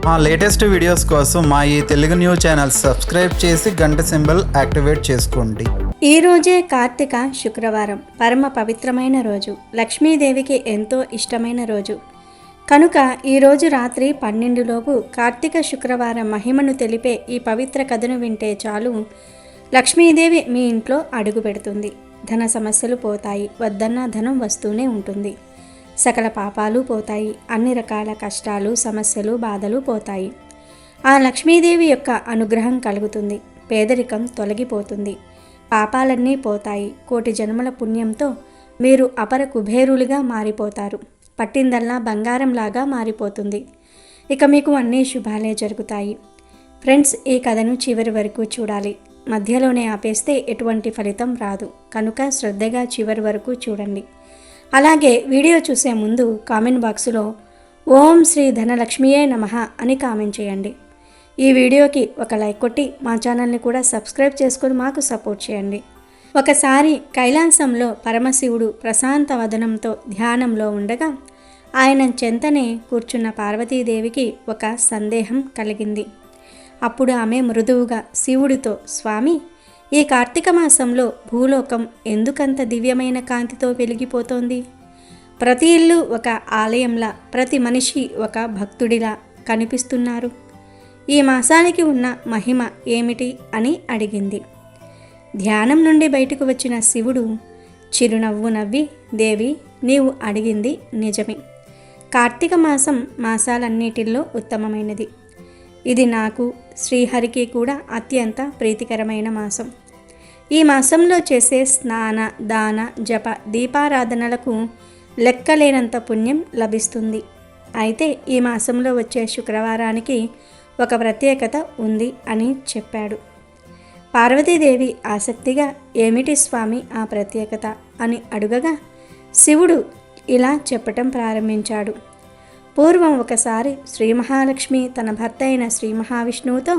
మా latest videos కోసం మా ఈ తెలుగు న్యూస్ ఛానల్ సబ్స్క్రైబ్ చేసి గంట సింబల్ యాక్టివేట్ చేసుకోండి. ఈ రోజే కార్తీక శుక్రవారం, పరమ పవిత్రమైన రోజు, లక్ష్మీదేవికి ఎంతో ఇష్టమైన రోజు కనుక ఈరోజు రాత్రి 12లోపు కార్తీక శుక్రవారం మహిమను తెలిపే ఈ పవిత్ర కథను వింటే చాలు, లక్ష్మీదేవి మీ ఇంట్లో అడుగు పెడుతుంది. ధన సమస్యలు పోతాయి, వద్దన్న ధనం వస్తూనే ఉంటుంది. సకల పాపాలు పోతాయి, అన్ని రకాల కష్టాలు, సమస్యలు, బాధలు పోతాయి. ఆ లక్ష్మీదేవి యొక్క అనుగ్రహం కలుగుతుంది. పేదరికం తొలగిపోతుంది, పాపాలన్నీ పోతాయి. కోటి జన్మల పుణ్యంతో మీరు అపర కుబేరులుగా మారిపోతారు. పట్టిందల్లా బంగారంలాగా మారిపోతుంది. ఇక మీకు అన్ని శుభాలే జరుగుతాయి. ఫ్రెండ్స్, ఈ కథను చివరి వరకు చూడాలి. మధ్యలోనే ఆపేస్తే ఎటువంటి ఫలితం రాదు కనుక శ్రద్ధగా చివరి వరకు చూడండి. అలాగే వీడియో చూసే ముందు కామెంట్ బాక్సులో ఓం శ్రీ ధనలక్ష్మియే నమః అని కామెంట్ చేయండి. ఈ వీడియోకి ఒక లైక్ కొట్టి మా ఛానల్ని కూడా సబ్స్క్రైబ్ చేసుకొని మాకు సపోర్ట్ చేయండి. ఒకసారి కైలాసంలో పరమశివుడు ప్రశాంత వదనంతో ధ్యానంలో ఉండగా ఆయన చెంతనే కూర్చున్న పార్వతీదేవికి ఒక సందేహం కలిగింది. అప్పుడు ఆమె మృదువుగా శివుడితో, స్వామి, ఈ కార్తీక మాసంలో భూలోకం ఎందుకంత దివ్యమైన కాంతితో వెలిగిపోతోంది? ప్రతి ఇల్లు ఒక ఆలయంలా, ప్రతి మనిషి ఒక భక్తుడిలా కనిపిస్తున్నారు. ఈ మాసానికి ఉన్న మహిమ ఏమిటి అని అడిగింది. ధ్యానం నుండి బయటకు వచ్చిన శివుడు చిరునవ్వు నవ్వి, దేవి, నీవు అడిగింది నిజమే. కార్తీక మాసం మాసాలన్నిటిల్లో ఉత్తమమైనది. ఇది నాకు, శ్రీహరికి కూడా అత్యంత ప్రీతికరమైన మాసం. ఈ మాసంలో చేసే స్నాన, దాన, జప, దీపారాధనలకు లెక్కలేనంత పుణ్యం లభిస్తుంది. అయితే ఈ మాసంలో వచ్చే శుక్రవారానికి ఒక ప్రత్యేకత ఉంది అని చెప్పాడు. పార్వతీదేవి ఆసక్తిగా, ఏమిటి స్వామి ఆ ప్రత్యేకత అని అడుగగా శివుడు ఇలా చెప్పటం ప్రారంభించాడు. పూర్వం ఒకసారి శ్రీ మహాలక్ష్మి తన భర్త అయిన శ్రీ మహావిష్ణువుతో,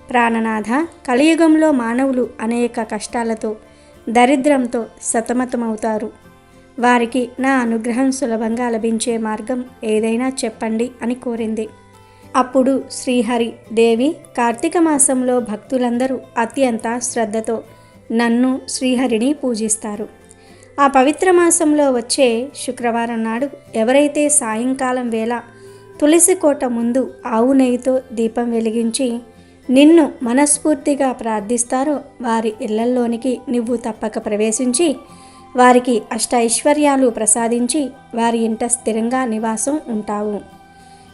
ప్రాణనాథ, కలియుగంలో మానవులు అనేక కష్టాలతో, దరిద్రంతో సతమతమవుతారు. వారికి నా అనుగ్రహం సులభంగా లభించే మార్గం ఏదైనా చెప్పండి అని కోరింది. అప్పుడు శ్రీహరి, దేవి, కార్తీక మాసంలో భక్తులందరూ అత్యంత శ్రద్ధతో నన్ను, శ్రీహరిని పూజిస్తారు. ఆ పవిత్ర మాసంలో వచ్చే శుక్రవారం నాడు ఎవరైతే సాయంకాలం వేళ తులసి కోట ముందు ఆవు నెయ్యితో దీపం వెలిగించి నిన్ను మనస్ఫూర్తిగా ప్రార్థిస్తారో వారి ఇళ్లల్లోనికి నువ్వు తప్పక ప్రవేశించి వారికి అష్ట ఐశ్వర్యాలు ప్రసాదించి వారి ఇంట స్థిరంగా నివాసం ఉంటావు.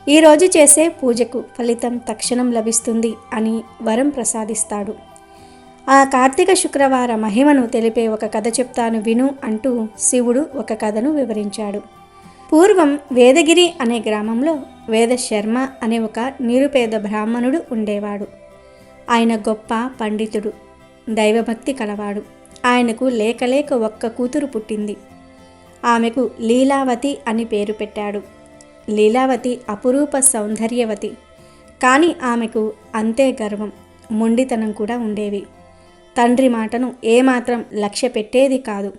ఈరోజు చేసే పూజకు ఫలితం తక్షణం లభిస్తుంది అని వరం ప్రసాదిస్తాడు. ఆ కార్తీక శుక్రవార మహిమను తెలిపే ఒక కథ చెప్తాను విను అంటూ శివుడు ఒక కథను వివరించాడు. పూర్వం వేదగిరి అనే గ్రామంలో వేదశర్మ అనే ఒక నిరుపేద బ్రాహ్మణుడు ఉండేవాడు. ఆయన గొప్ప పండితుడు, దైవభక్తి కలవాడు. ఆయనకు లేక ఒక్క కూతురు పుట్టింది. ఆమెకు లీలావతి అని పేరు పెట్టాడు. లీలావతి అపురూప సౌందర్యవతి, కానీ ఆమెకు అంతే గర్వం, మొండితనం కూడా ఉండేవి. తండ్రి మాటను ఏమాత్రం లక్ష్య పెట్టేది కాదు.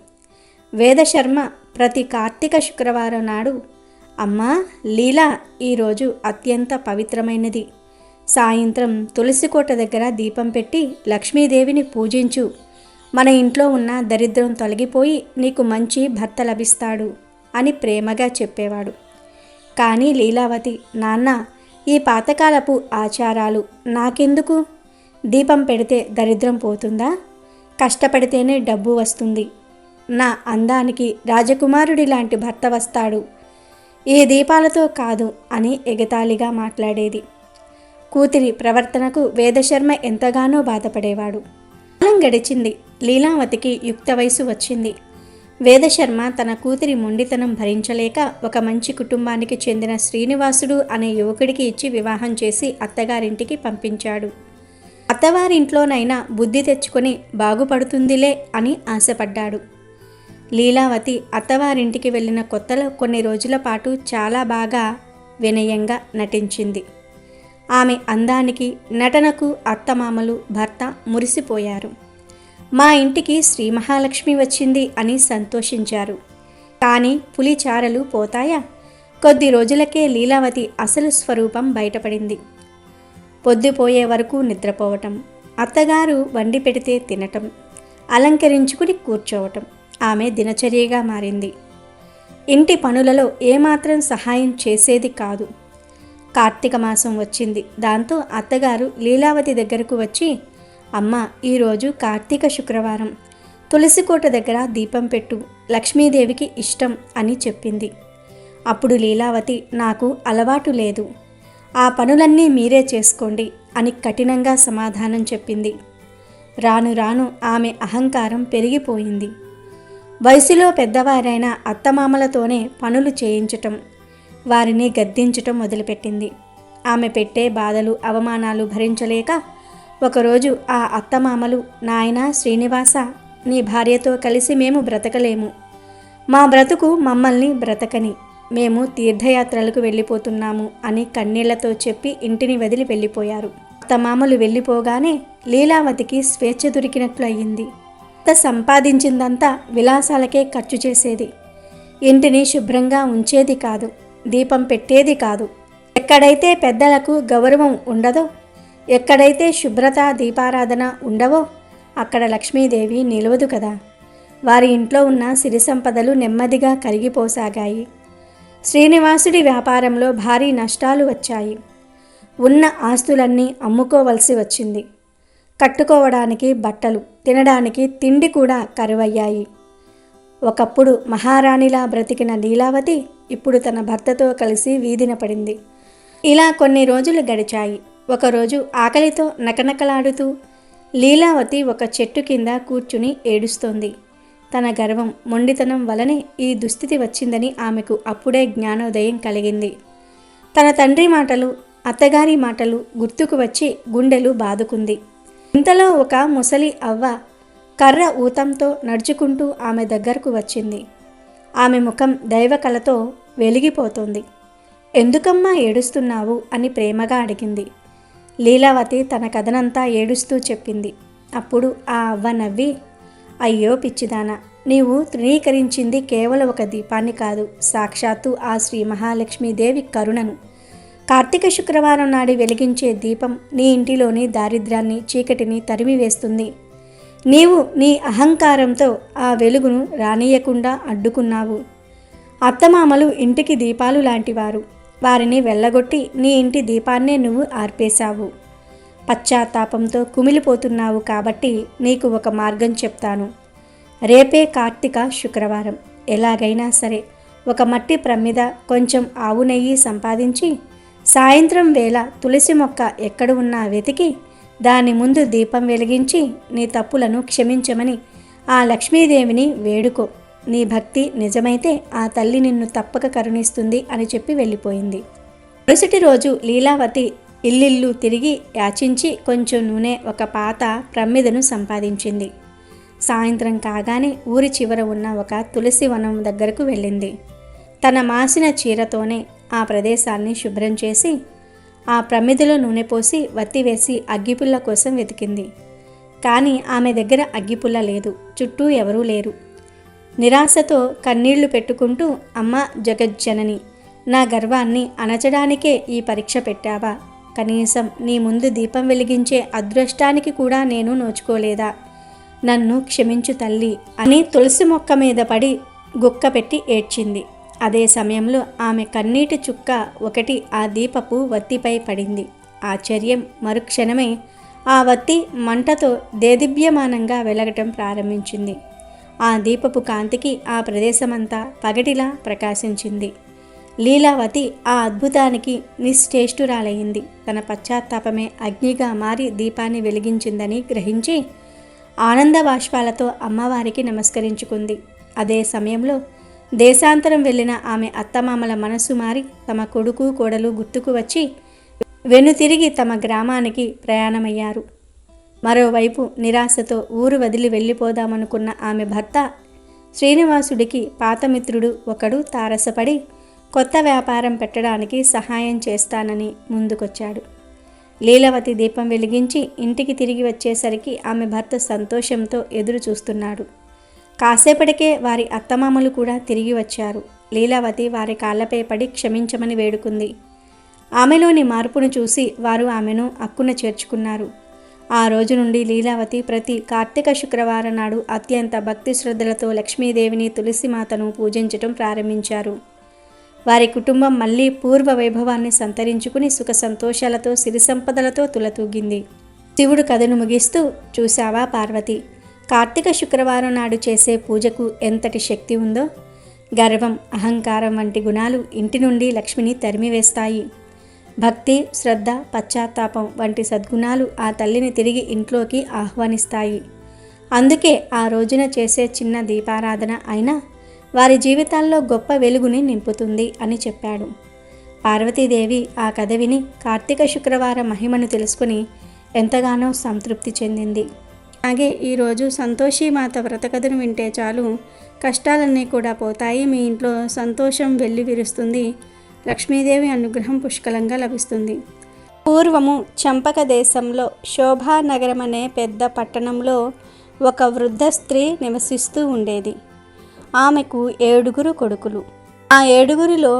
వేదశర్మ ప్రతి కార్తీక శుక్రవారం నాడు, అమ్మా లీలా, ఈరోజు అత్యంత పవిత్రమైనది. సాయంత్రం తులసికోట దగ్గర దీపం పెట్టి లక్ష్మీదేవిని పూజించు. మన ఇంట్లో ఉన్న దరిద్రం తొలగిపోయి నీకు మంచి భర్త లభిస్తాడు అని ప్రేమగా చెప్పేవాడు. కానీ లీలావతి, నాన్న, ఈ పాతకాలపు ఆచారాలు నాకెందుకు? దీపం పెడితే దరిద్రం పోతుందా? కష్టపడితేనే డబ్బు వస్తుంది. నా అందానికి రాజకుమారుడి లాంటి భర్త వస్తాడు. ఈ దీపాలతో కాదు అని ఎగతాళిగా మాట్లాడేది. కూతురి ప్రవర్తనకు వేదశర్మ ఎంతగానో బాధపడేవాడు. కాలం గడిచింది. లీలావతికి యుక్త వయసు వచ్చింది. వేదశర్మ తన కూతురి మొండితనం భరించలేక ఒక మంచి కుటుంబానికి చెందిన శ్రీనివాసుడు అనే యువకుడికి ఇచ్చి వివాహం చేసి అత్తగారింటికి పంపించాడు. అత్తవారింట్లోనైనా బుద్ధి తెచ్చుకొని బాగుపడుతుందిలే అని ఆశపడ్డాడు. లీలావతి అత్తవారింటికి వెళ్ళిన కొత్తలో కొన్ని రోజుల పాటు చాలా బాగా వినయంగా నటించింది. ఆమె అందానికి, నటనకు అత్తమామలు, భర్త మురిసిపోయారు. మా ఇంటికి శ్రీ మహాలక్ష్మి వచ్చింది అని సంతోషించారు. కానీ పులి చారలు పోతాయా? కొద్ది రోజులకే లీలావతి అసలు స్వరూపం బయటపడింది. పొద్దుపోయే వరకు నిద్రపోవటం, అత్తగారు వండి పెడితే తినటం, అలంకరించుకుని కూర్చోవటం ఆమె దినచర్యగా మారింది. ఇంటి పనులలో ఏమాత్రం సహాయం చేసేది కాదు. కార్తీక మాసం వచ్చింది. దాంతో అత్తగారు లీలావతి దగ్గరకు వచ్చి, అమ్మ, ఈరోజు కార్తీక శుక్రవారం, తులసికోట దగ్గర దీపం పెట్టు, లక్ష్మీదేవికి ఇష్టం అని చెప్పింది. అప్పుడు లీలావతి, నాకు అలవాటు లేదు, ఆ పనులన్నీ మీరే చేసుకోండి అని కఠినంగా సమాధానం చెప్పింది. రాను రాను ఆమె అహంకారం పెరిగిపోయింది. వయసులో పెద్దవారైన అత్తమామలతోనే పనులు చేయించటం, వారిని గద్దించటం మొదలుపెట్టింది. ఆమె పెట్టే బాధలు, అవమానాలు భరించలేక ఒకరోజు ఆ అత్తమామలు, నాయనా శ్రీనివాస, నీ భార్యతో కలిసి మేము బ్రతకలేము, మా బ్రతుకు మమ్మల్ని బ్రతకని, మేము తీర్థయాత్రలకు వెళ్ళిపోతున్నాము అని కన్నీళ్లతో చెప్పి ఇంటిని వదిలి వెళ్ళిపోయారు. అత్తమామలు వెళ్ళిపోగానే లీలావతికి స్వేచ్ఛ దొరికినట్లు అయ్యింది. సంపాదించిందంతా విలాసాలకే ఖర్చు చేసేది. ఇంటిని శుభ్రంగా ఉంచేది కాదు, దీపం పెట్టేది కాదు. ఎక్కడైతే పెద్దలకు గౌరవం ఉండదో, ఎక్కడైతే శుభ్రత దీపారాధన ఉండవో అక్కడ లక్ష్మీదేవి నిలవదు కదా. వారి ఇంట్లో ఉన్న సిరి సంపదలు నెమ్మదిగా కరిగిపోసాగాయి. శ్రీనివాసుడి వ్యాపారంలో భారీ నష్టాలు వచ్చాయి. ఉన్న ఆస్తులన్నీ అమ్ముకోవలసి వచ్చింది. కట్టుకోవడానికి బట్టలు, తినడానికి తిండి కూడా కరువయ్యాయి. ఒకప్పుడు మహారాణిలా బ్రతికిన లీలావతి ఇప్పుడు తన భర్తతో కలిసి వీధిన పడింది. ఇలా కొన్ని రోజులు గడిచాయి. ఒకరోజు ఆకలితో నకనకలాడుతూ లీలావతి ఒక చెట్టు కింద కూర్చుని ఏడుస్తోంది. తన గర్వం, మొండితనం వలనే ఈ దుస్థితి వచ్చిందని ఆమెకు అప్పుడే జ్ఞానోదయం కలిగింది. తన తండ్రి మాటలు, అత్తగారి మాటలు గుర్తుకు వచ్చి గుండెలు బాదుకుంది. ఇంతలో ఒక ముసలి అవ్వ కర్ర ఊతంతో నడుచుకుంటూ ఆమె దగ్గరకు వచ్చింది. ఆమె ముఖం దైవకళతో వెలిగిపోతోంది. ఎందుకమ్మా ఏడుస్తున్నావు అని ప్రేమగా అడిగింది. లీలావతి తన కథనంతా ఏడుస్తూ చెప్పింది. అప్పుడు ఆ అవ్వ నవ్వి, అయ్యో పిచ్చిదానా, నీవు తృణీకరించింది కేవలం ఒక దీపాన్ని కాదు, సాక్షాత్తు ఆ శ్రీ మహాలక్ష్మీదేవి కరుణను. కార్తీక శుక్రవారం నాడు వెలిగించే దీపం నీ ఇంటిలోని దారిద్ర్యాన్ని, చీకటిని తరిమివేస్తుంది. నీవు నీ అహంకారంతో ఆ వెలుగును రానియకుండా అడ్డుకున్నావు. అత్తమామలు ఇంటికి దీపాలు లాంటివారు. వారిని వెళ్ళగొట్టి నీ ఇంటి దీపాన్నే నువ్వు ఆర్పేశావు. పశ్చాత్తాపంతో కుమిలిపోతున్నావు కాబట్టి నీకు ఒక మార్గం చెప్తాను. రేపే కార్తీక శుక్రవారం. ఎలాగైనా సరే ఒక మట్టి ప్రమిద, కొంచెం ఆవు నెయ్యి సంపాదించి సాయంత్రం వేళ తులసి మొక్క ఎక్కడ ఉన్నా వెతికి దాని ముందు దీపం వెలిగించి నీ తప్పులను క్షమించమని ఆ లక్ష్మీదేవిని వేడుకో. నీ భక్తి నిజమైతే ఆ తల్లి నిన్ను తప్పక కరుణిస్తుంది అని చెప్పి వెళ్ళిపోయింది. మరుసటి రోజు లీలావతి ఇల్లిల్లు తిరిగి యాచించి కొంచెం నూనె, ఒక పాత ప్రమిదను సంపాదించింది. సాయంత్రం కాగానే ఊరి చివర ఉన్న ఒక తులసి వనం దగ్గరకు వెళ్ళింది. తన మాసిన చీరతోనే ఆ ప్రదేశాన్ని శుభ్రం చేసి ఆ ప్రమిదలో నూనె పోసి వత్తి వేసి అగ్గిపుల్ల కోసం వెతికింది. కానీ ఆమె దగ్గర అగ్గిపుల్ల లేదు. చుట్టూ ఎవరూ లేరు. నిరాశతో కన్నీళ్లు పెట్టుకుంటూ, అమ్మ జగజ్జనని, నా గర్వాన్ని అణచడానికే ఈ పరీక్ష పెట్టావా? కనీసం నీ ముందు దీపం వెలిగించే అదృష్టానికి కూడా నేను నోచుకోలేదా? నన్ను క్షమించు తల్లి అని తులసి మొక్క మీద పడి గుక్క పెట్టి ఏడ్చింది. అదే సమయంలో ఆమె కన్నీటి చుక్క ఒకటి ఆ దీపపు వత్తిపై పడింది. ఆశ్చర్యం, మరుక్షణమే ఆ వత్తి మంటతో దేదీప్యమానంగా వెలగటం ప్రారంభించింది. ఆ దీపపు కాంతికి ఆ ప్రదేశమంతా పగటిలా ప్రకాశించింది. లీలావతి ఆ అద్భుతానికి నిశ్చేష్టురాలయ్యింది. తన పశ్చాత్తాపమే అగ్నిగా మారి దీపాన్ని వెలిగించిందని గ్రహించి ఆనంద బాష్పాలతో అమ్మవారికి నమస్కరించుకుంది. అదే సమయంలో దేశాంతరం వెళ్ళిన ఆమె అత్తమామల మనసు మారి తమ కొడుకు, కోడలు గుర్తుకు వచ్చి వెనుతిరిగి తమ గ్రామానికి ప్రయాణమయ్యారు. మరోవైపు నిరాశతో ఊరు వదిలి వెళ్ళిపోదామనుకున్న ఆమె భర్త శ్రీనివాసుడికి పాతమిత్రుడు ఒకడు తారసపడి కొత్త వ్యాపారం పెట్టడానికి సహాయం చేస్తానని ముందుకొచ్చాడు. లీలావతి దీపం వెలిగించి ఇంటికి తిరిగి వచ్చేసరికి ఆమె భర్త సంతోషంతో ఎదురు చూస్తున్నాడు. కాసేపటికే వారి అత్తమామలు కూడా తిరిగి వచ్చారు. లీలావతి వారి కాళ్ళపై పడి క్షమించమని వేడుకుంది. ఆమెలోని మార్పును చూసి వారు ఆమెను అక్కున చేర్చుకున్నారు. ఆ రోజు నుండి లీలావతి ప్రతి కార్తీక శుక్రవారం నాడు అత్యంత భక్తి శ్రద్ధలతో లక్ష్మీదేవిని తులసిమాతను పూజించటం ప్రారంభించారు. వారి కుటుంబం మళ్ళీ పూర్వ వైభవాన్ని సంతరించుకుని సుఖ సంతోషాలతో సిరి సంపదలతో తులతూగింది. శివుడు కథను ముగిస్తూ, చూశావా పార్వతి, కార్తీక శుక్రవారం నాడు చేసే పూజకు ఎంతటి శక్తి ఉందో. గర్వం, అహంకారం వంటి గుణాలు ఇంటి నుండి లక్ష్మిని తరిమివేస్తాయి. భక్తి, శ్రద్ధ, పశ్చాత్తాపం వంటి సద్గుణాలు ఆ తల్లిని తిరిగి ఇంట్లోకి ఆహ్వానిస్తాయి. అందుకే ఆ రోజున చేసే చిన్న దీపారాధన అయినా వారి జీవితాల్లో గొప్ప వెలుగుని నింపుతుంది అని చెప్పాడు. పార్వతీదేవి ఆ కథ విని కార్తీక శుక్రవారం మహిమను తెలుసుకుని ఎంతగానో సంతృప్తి చెందింది. అలాగే ఈరోజు సంతోషీమాత వ్రతకథను వింటే చాలు కష్టాలన్నీ కూడా పోతాయి, మీ ఇంట్లో సంతోషం వెల్లి విరుస్తుంది, లక్ష్మీదేవి అనుగ్రహం పుష్కలంగా లభిస్తుంది. పూర్వము చంపక దేశంలో శోభానగరం అనే పెద్ద పట్టణంలో ఒక వృద్ధ స్త్రీ నివసిస్తూ ఉండేది. ఆమెకు 7 కొడుకులు. ఆ 7గురిలో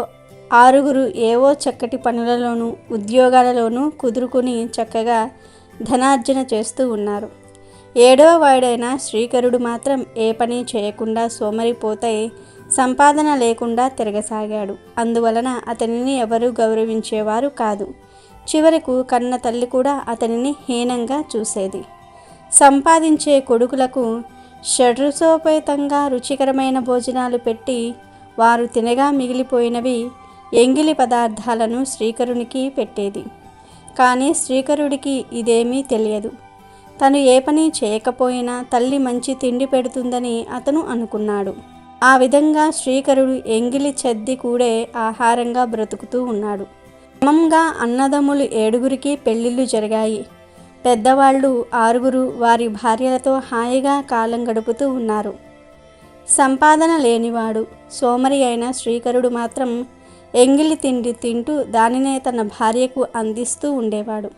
6 ఏవో చక్కటి పనులలోనూ ఉద్యోగాలలోనూ కుదురుకుని చక్కగా ధనార్జన చేస్తూ ఉన్నారు. 7వ వాడైన శ్రీకరుడు మాత్రం ఏ పని చేయకుండా సోమరిపోతై సంపాదన లేకుండా తిరగసాగాడు. అందువలన అతనిని ఎవరూ గౌరవించేవారు కాదు. చివరకు కన్న తల్లి కూడా అతనిని హీనంగా చూసేది. సంపాదించే కొడుకులకు షడ్రసోపేతంగా రుచికరమైన భోజనాలు పెట్టి వారు తినగా మిగిలిపోయినవి ఎంగిలి పదార్థాలను శ్రీకరునికి పెట్టేది. కానీ శ్రీకరుడికి ఇదేమీ తెలియదు. తను ఏ పని చేయకపోయినా తల్లి మంచి తిండి పెడుతుందని అతను అనుకున్నాడు. ఆ విధంగా శ్రీకరుడు ఎంగిలి చెద్ది కూడే ఆహారంగా బ్రతుకుతూ ఉన్నాడు. క్రమంగా అన్నదమ్ములు 7గురికి పెళ్ళిళ్ళు జరిగాయి. పెద్దవాళ్ళు 6 వారి భార్యలతో హాయిగా కాలం గడుపుతూ ఉన్నారు. సంపాదన లేనివాడు సోమరి అయిన శ్రీకరుడు మాత్రం ఎంగిలి తిండి తింటూ దానినే తన భార్యకు అందిస్తూ ఉండేవాడు.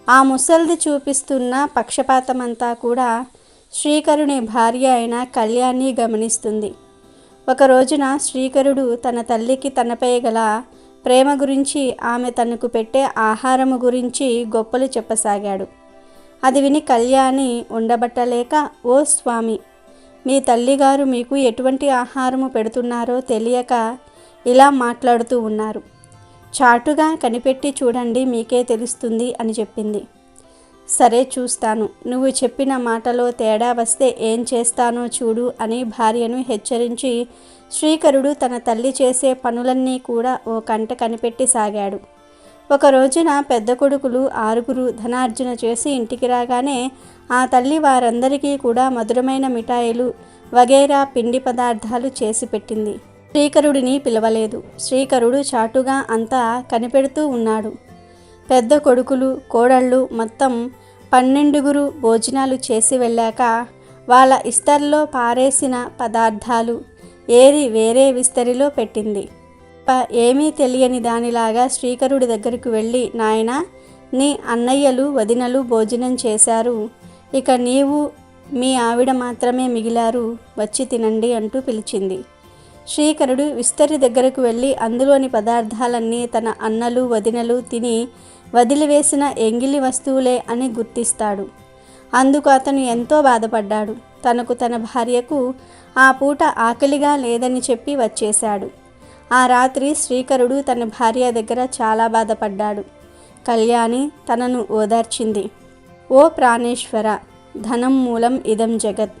ఆ ముసల్ది చూపిస్తున్న పక్షపాతమంతా కూడా శ్రీకరుని భార్య అయిన కళ్యాణి గమనిస్తుంది. ఒక రోజున శ్రీకరుడు తన తల్లికి తనపై గల ప్రేమ గురించి, ఆమె తనకు పెట్టే ఆహారము గురించి గొప్పలు చెప్పసాగాడు. అది విని కళ్యాణి ఉండబట్టలేక, ఓ స్వామి, మీ తల్లిగారు మీకు ఎటువంటి ఆహారము పెడుతున్నారో తెలియక ఇలా మాట్లాడుతూ ఉన్నారు. చాటుగా కనిపెట్టి చూడండి, మీకే తెలుస్తుంది అని చెప్పింది. సరే చూస్తాను, నువ్వు చెప్పిన మాటలో తేడా వస్తే ఏం చేస్తానో చూడు అని భార్యను హెచ్చరించి శ్రీకరుడు తన తల్లి చేసే పనులన్నీ కూడా ఓ కంట కనిపెట్టి సాగాడు. ఒక రోజున పెద్ద కొడుకులు 6 ధనార్జన చేసి ఇంటికి రాగానే ఆ తల్లి వారందరికీ కూడా మధురమైన మిఠాయిలు వగైరా పిండి పదార్థాలు చేసి పెట్టింది. శ్రీకరుడిని పిలవలేదు. శ్రీకరుడు చాటుగా అంతా కనిపెడుతూ ఉన్నాడు. పెద్ద కొడుకులు కోడళ్ళు మొత్తం 12 భోజనాలు చేసి వెళ్ళాక వాళ్ళ ఇస్తర్లో పారేసిన పదార్థాలు ఏరి వేరే విస్తరిలో పెట్టింది. ఏమీ తెలియని దానిలాగా శ్రీకరుడి దగ్గరకు వెళ్ళి, నాయనా, నీ అన్నయ్యలు వదినలు భోజనం చేశారు, ఇక నీవు మీ ఆవిడ మాత్రమే మిగిలారు, వచ్చి తినండి అంటూ పిలిచింది. శ్రీకరుడు విస్తరి దగ్గరకు వెళ్ళి అందులోని పదార్థాలన్నీ తన అన్నలు వదినలు తిని వదిలివేసిన ఎంగిలి వస్తువులే అని గుర్తిస్తాడు. అందుకు అతను ఎంతో బాధపడ్డాడు. తనకు తన భార్యకు ఆ పూట ఆకలిగా లేదని చెప్పి వచ్చేశాడు. ఆ రాత్రి శ్రీకరుడు తన భార్య దగ్గర చాలా బాధపడ్డాడు. కళ్యాణి తనను ఓదార్చింది. ఓ ప్రాణేశ్వర, ధనం మూలం ఇదం జగత్.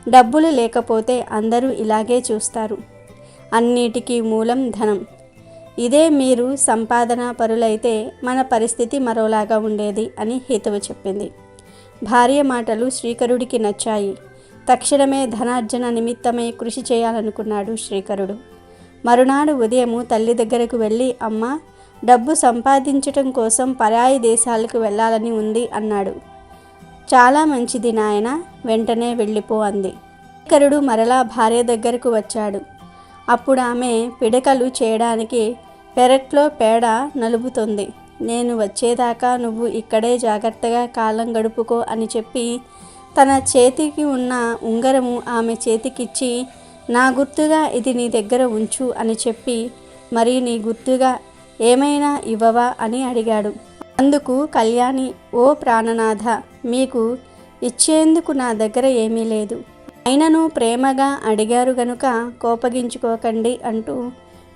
డబ్బులు లేకపోతే అందరూ ఇలాగే చూస్తారు. అన్నిటికీ మూలం ధనం. ఇదే మీరు సంపాదన పరులైతే మన పరిస్థితి మరోలాగా ఉండేది అని హితవు చెప్పింది. భార్య మాటలు శ్రీకరుడికి నచ్చాయి. తక్షణమే ధనార్జన నిమిత్తమై కృషి చేయాలనుకున్నాడు శ్రీకరుడు. మరునాడు ఉదయము తల్లి దగ్గరకు వెళ్ళి, అమ్మ, డబ్బు సంపాదించటం కోసం పరాయి దేశాలకు వెళ్ళాలని ఉంది అన్నాడు. చాలా మంచిది నాయన, వెంటనే వెళ్ళిపో అంది. శ్రీకరుడు మరలా భార్య దగ్గరకు వచ్చాడు. అప్పుడు ఆమె పిడకలు చేయడానికి పెరట్లో పేడ నలుపుతోంది. నేను వచ్చేదాకా నువ్వు ఇక్కడే జాగ్రత్తగా కాలం గడుపుకో అని చెప్పి తన చేతికి ఉన్న ఉంగరము ఆమె చేతికిచ్చి, నా గుర్తుగా ఇది నీ దగ్గర ఉంచు అని చెప్పి, మరి నీ గుర్తుగా ఏమైనా ఇవ్వవా అని అడిగాడు. అందుకు కళ్యాణి, ఓ ప్రాణనాథ, మీకు ఇచ్చేందుకు నా దగ్గర ఏమీ లేదు. అయినను ప్రేమగా అడిగారు గనుక కోపగించుకోకండి అంటూ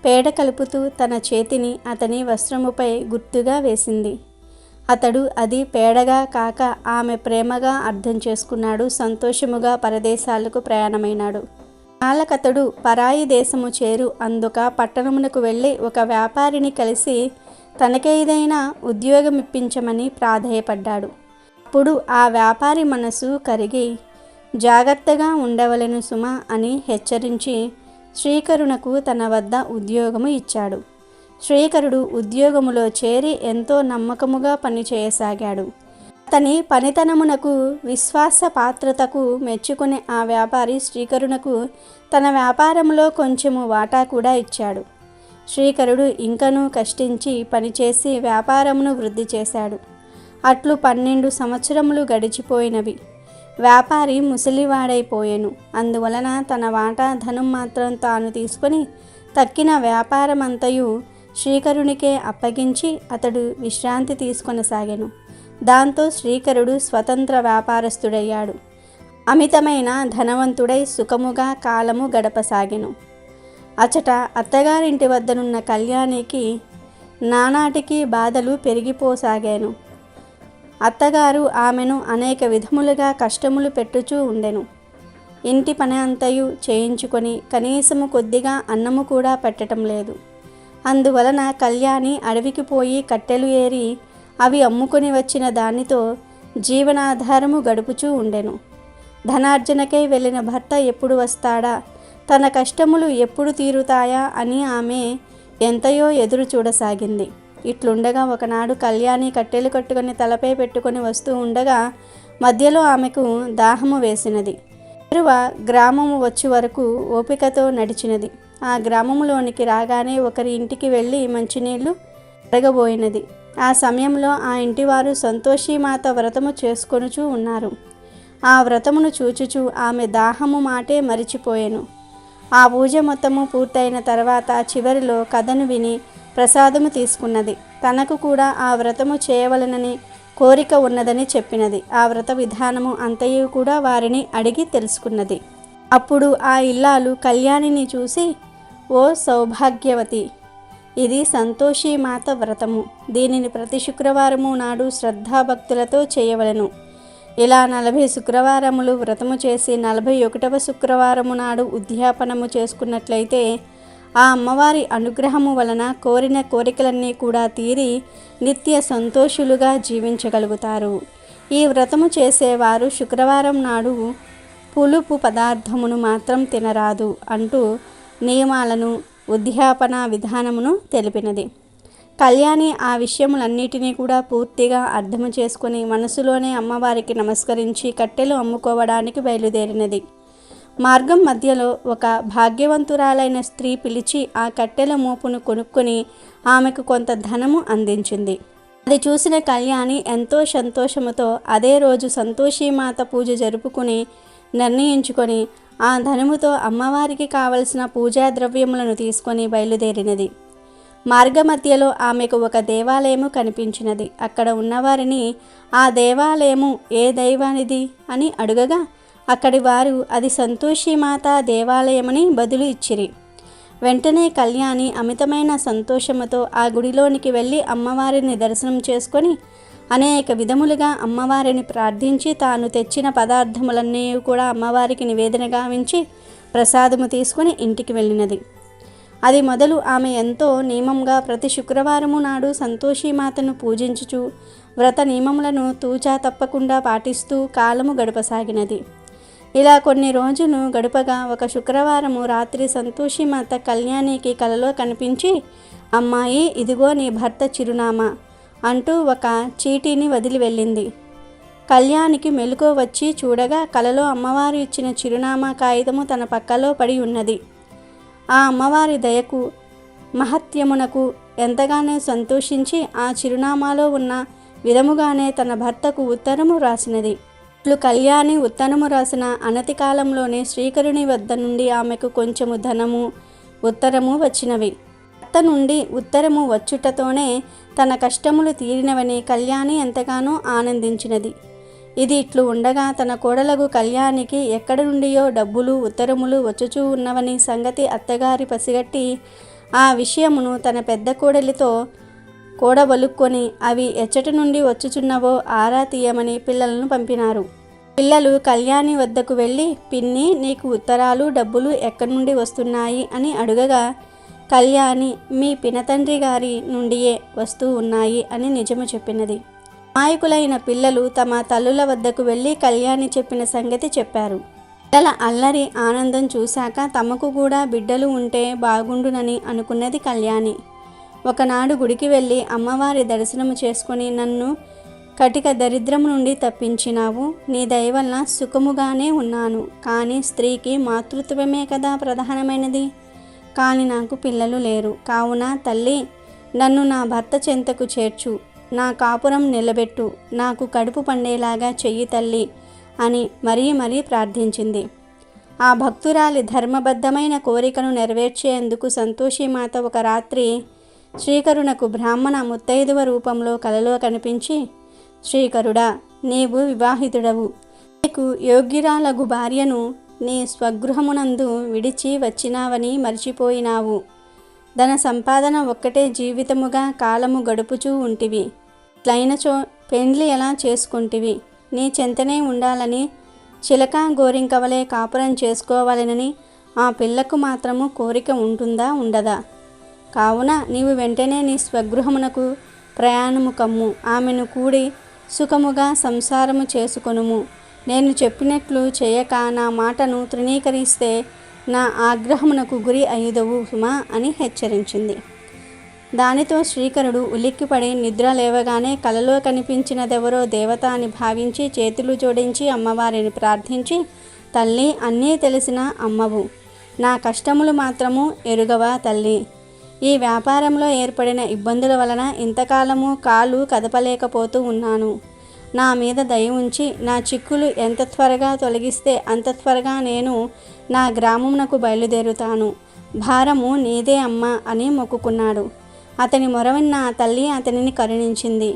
పేడ కలుపుతూ తన చేతిని అతని వస్త్రముపై గుర్తుగా వేసింది. అతడు అది పేడగా కాక ఆమె ప్రేమగా అర్థం చేసుకున్నాడు. సంతోషముగా పరదేశాలకు ప్రయాణమైనాడు. కాలకతడు పరాయి దేశము చేరు అందుక పట్టణమునకు వెళ్ళి ఒక వ్యాపారిని కలిసి తనకేదైనా ఉద్యోగం ఇప్పించమని ప్రాధేయపడ్డాడు. అప్పుడు ఆ వ్యాపారి మనసు కరిగి, జాగ్రత్తగా ఉండవలెను సుమా అని హెచ్చరించి శ్రీకరునకు తన వద్ద ఉద్యోగము ఇచ్చాడు. శ్రీకరుడు ఉద్యోగములో చేరి ఎంతో నమ్మకముగా పనిచేయసాగాడు. అతని పనితనమునకు విశ్వాస పాత్రతకు మెచ్చుకునే ఆ వ్యాపారి శ్రీకరునకు తన వ్యాపారంలో కొంచెము వాటా కూడా ఇచ్చాడు. శ్రీకరుడు ఇంకనూ కష్టించి పనిచేసి వ్యాపారమును వృద్ధి చేశాడు. అట్లు 12 సంవత్సరములు గడిచిపోయినవి. వ్యాపారి ముసలివాడైపోయెను. అందువలన తన వాటా ధనం మాత్రం తాను తీసుకొని తక్కిన వ్యాపారమంతయు శ్రీకరునికే అప్పగించి అతడు విశ్రాంతి తీసుకొనసాగెను. దాంతో శ్రీకరుడు స్వతంత్ర వ్యాపారస్తుడయ్యాడు. అమితమైన ధనవంతుడై సుఖముగా కాలము గడపసాగెను. అచట అత్తగారింటి వద్దనున్న కళ్యాణికి నానాటికి బాధలు పెరిగిపోసాగాను. అత్తగారు ఆమెను అనేక విధములుగా కష్టములు పెట్టుచూ ఉండెను. ఇంటి పని అంతయు చేయించుకొని కనీసము కొద్దిగా అన్నము కూడా పెట్టడం లేదు. అందువలన కళ్యాణి అడవికి పోయి కట్టెలు ఏరి అవి అమ్ముకొని వచ్చిన దానితో జీవనాధారము గడుపుచూ ఉండెను. ధనార్జనకై వెళ్ళిన భర్త ఎప్పుడు వస్తాడా, తన కష్టములు ఎప్పుడు తీరుతాయా అని ఆమె ఎంతయో ఎదురు చూడసాగింది. ఇట్లుండగా ఒకనాడు కళ్యాణి కట్టెలు కట్టుకొని తలపై పెట్టుకొని వస్తూ ఉండగా మధ్యలో ఆమెకు దాహము వేసినది. ఎరువ గ్రామము వచ్చి వరకు ఓపికతో నడిచినది. ఆ గ్రామములోనికి రాగానే ఒకరి ఇంటికి వెళ్ళి మంచినీళ్లు అడగబోయినది. ఆ సమయంలో ఆ ఇంటివారు సంతోషీమాత వ్రతము చేసుకొనుచూ ఉన్నారు. ఆ వ్రతమును చూచుచూ ఆమె దాహము మాటే మరిచిపోయెను. ఆ పూజ మొత్తము పూర్తయిన తర్వాత చివరిలో కథను విని ప్రసాదము తీసుకున్నది. తనకు కూడా ఆ వ్రతము చేయవలనని కోరిక ఉన్నదని చెప్పినది. ఆ వ్రత విధానము అంతయు కూడా వారిని అడిగి తెలుసుకున్నది. అప్పుడు ఆ ఇల్లాలు కళ్యాణిని చూసి, ఓ సౌభాగ్యవతి, ఇది సంతోషీమాత వ్రతము. దీనిని ప్రతి శుక్రవారము నాడు శ్రద్ధాభక్తులతో చేయవలెను. ఇలా 40 శుక్రవారములు వ్రతము చేసి 41వ శుక్రవారము నాడు ఉద్యాపనము చేసుకున్నట్లయితే ఆ అమ్మవారి అనుగ్రహము వలన కోరిన కోరికలన్నీ కూడా తీరి నిత్య సంతోషులుగా జీవించగలుగుతారు. ఈ వ్రతము చేసేవారు శుక్రవారం నాడు పులుపు పదార్థమును మాత్రం తినరాదు అంటూ నియమాలను, ఉద్యాపన విధానమును తెలిపినది. కళ్యాణి ఆ విషయములన్నిటినీ కూడా పూర్తిగా అర్థము చేసుకుని మనసులోనే అమ్మవారికి నమస్కరించి కట్టెలు అమ్ముకోవడానికి బయలుదేరినది. మార్గం మధ్యలో ఒక భాగ్యవంతురాలైన స్త్రీ పిలిచి ఆ కట్టెల మోపును కొనుక్కొని ఆమెకు కొంత ధనము అందించింది. అది చూసిన కళ్యాణి ఎంతో సంతోషముతో అదే రోజు సంతోషీమాత పూజ జరుపుకుని నిర్ణయించుకొని ఆ ధనముతో అమ్మవారికి కావలసిన పూజా ద్రవ్యములను తీసుకొని బయలుదేరినది. మార్గమధ్యలో ఆమెకు ఒక దేవాలయము కనిపించినది. అక్కడ ఉన్నవారిని ఆ దేవాలయము ఏ దైవానిది అని అడుగగా అక్కడి వారు అది సంతోషీమాత దేవాలయమని బదులు ఇచ్చిరి. వెంటనే కళ్యాణి అమితమైన సంతోషముతో ఆ గుడిలోనికి వెళ్ళి అమ్మవారిని దర్శనం చేసుకొని అనేక విధములుగా అమ్మవారిని ప్రార్థించి తాను తెచ్చిన పదార్థములన్నీ కూడా అమ్మవారికి నివేదన గావించి ప్రసాదము తీసుకుని ఇంటికి వెళ్ళినది. అది మొదలు ఆమె ఎంతో నియమంగా ప్రతి శుక్రవారము నాడు సంతోషీమాతను పూజించుచు వ్రత నియమములను తూచా తప్పకుండా పాటిస్తూ కాలము గడపసాగినది. ఇలా కొన్ని రోజులు గడపగా ఒక శుక్రవారము రాత్రి సంతోషీమాత కళ్యాణికి కలలో కనిపించి, అమ్మాయి, ఇదిగో నీ భర్త చిరునామా అంటూ ఒక చీటీని వదిలి వెళ్ళింది. కళ్యాణికి మెలకువ వచ్చి చూడగా కలలో అమ్మవారు ఇచ్చిన చిరునామా కాగితము తన పక్కలో పడి ఉన్నది. ఆ అమ్మవారి దయకు, మహత్యమునకు ఎంతగానో సంతోషించి ఆ చిరునామాలో ఉన్న విధముగానే తన భర్తకు ఉత్తరము రాసినది. ఇట్లు కళ్యాణి ఉత్తరము రాసిన అనతి కాలంలోనే శ్రీకరుని వద్ద నుండి ఆమెకు కొంచెము ధనము ఉత్తరము వచ్చినవి. భర్త నుండి ఉత్తరము వచ్చుటతోనే తన కష్టములు తీరినవని కళ్యాణి ఎంతగానో ఆనందించినది. ఇది ఇట్లు ఉండగా తన కోడలకు కళ్యాణికి ఎక్కడి నుండియో డబ్బులు ఉత్తరములు వచ్చుచూ ఉన్నవని సంగతి అత్తగారి పసిగట్టి ఆ విషయమును తన పెద్ద కోడలితో కూడబలుక్కొని అవి ఎచ్చటి నుండి వచ్చుచున్నవో ఆరా తీయమని పిల్లలను పంపినారు. పిల్లలు కళ్యాణి వద్దకు వెళ్ళి, పిన్ని, నీకు ఉత్తరాలు డబ్బులు ఎక్కడి నుండి వస్తున్నాయి అని అడుగగా, కళ్యాణి మీ పినతండ్రి గారి నుండియే వస్తూ ఉన్నాయి అని నిజము చెప్పినది. అమాయకులైన పిల్లలు తమ తల్లుల వద్దకు వెళ్ళి కళ్యాణి చెప్పిన సంగతి చెప్పారు. పిల్లల అల్లరి ఆనందం చూశాక తమకు కూడా బిడ్డలు ఉంటే బాగుండునని అనుకున్నది కళ్యాణి. ఒకనాడు గుడికి వెళ్ళి అమ్మవారి దర్శనము చేసుకొని, నన్ను కటిక దరిద్రము నుండి తప్పించినావు, నీ దయ వల్ల సుఖముగానే ఉన్నాను, కానీ స్త్రీకి మాతృత్వమే కదా ప్రధానమైనది, కానీ నాకు పిల్లలు లేరు, కావున తల్లి నన్ను నా భర్త చెంతకు చేర్చు, నా కాపురం నిలబెట్టు, నాకు కడుపు పండేలాగా చెయ్యి తల్లి అని మరీ ప్రార్థించింది. ఆ భక్తురాలి ధర్మబద్ధమైన కోరికను నెరవేర్చేందుకు సంతోషిమాత ఒక రాత్రి శ్రీకరునకు బ్రాహ్మణ ముత్తైదువ రూపంలో కలలో కనిపించి, శ్రీకరుడా, నీవు వివాహితుడవు, నీకు యోగ్యురాలగు భార్యను నీ స్వగృహమునందు విడిచి వచ్చినావని మర్చిపోయినావు. ధన సంపాదన ఒక్కటే జీవితముగా కాలము గడుపుచూ ఉంటివి. ఇట్లైనచో పెండ్లి ఎలా చేసుకుంటివి? నీ చెంతనే ఉండాలని, చిలక గోరింకవలే కాపురం చేసుకోవాలనని ఆ పిల్లకు మాత్రము కోరిక ఉంటుందా ఉండదా? కావున నీవు వెంటనే నీ స్వగృహమునకు ప్రయాణము కమ్ము, ఆమెను కూడి సుఖముగా సంసారము చేసుకొనుము. నేను చెప్పినట్లు చేయక నా మాటను తృణీకరిస్తే నా ఆగ్రహమునకు గురి అయ్యుదవు సుమా అని హెచ్చరించింది. దానితో శ్రీకరుడు ఉలిక్కిపడి నిద్ర లేవగానే కలలో కనిపించినదెవరో దేవత అని భావించి చేతులు జోడించి అమ్మవారిని ప్రార్థించి, తల్లి, అన్నీ తెలిసిన అమ్మవు, నా కష్టములు మాత్రము ఎరుగవా తల్లి? ఈ వ్యాపారంలో ఏర్పడిన ఇబ్బందుల వలన ఇంతకాలము కాలు కదపలేకపోతూ ఉన్నాను. నా మీద దయ ఉంచి నా చిక్కులు ఎంత త్వరగా తొలగిస్తే అంత త్వరగా నేను నా గ్రామమునకు బయలుదేరుతాను. భారము నీదే అమ్మ అని మొక్కుకున్నాడు. అతని మొరవిన్న తల్లి అతనిని కరుణించింది.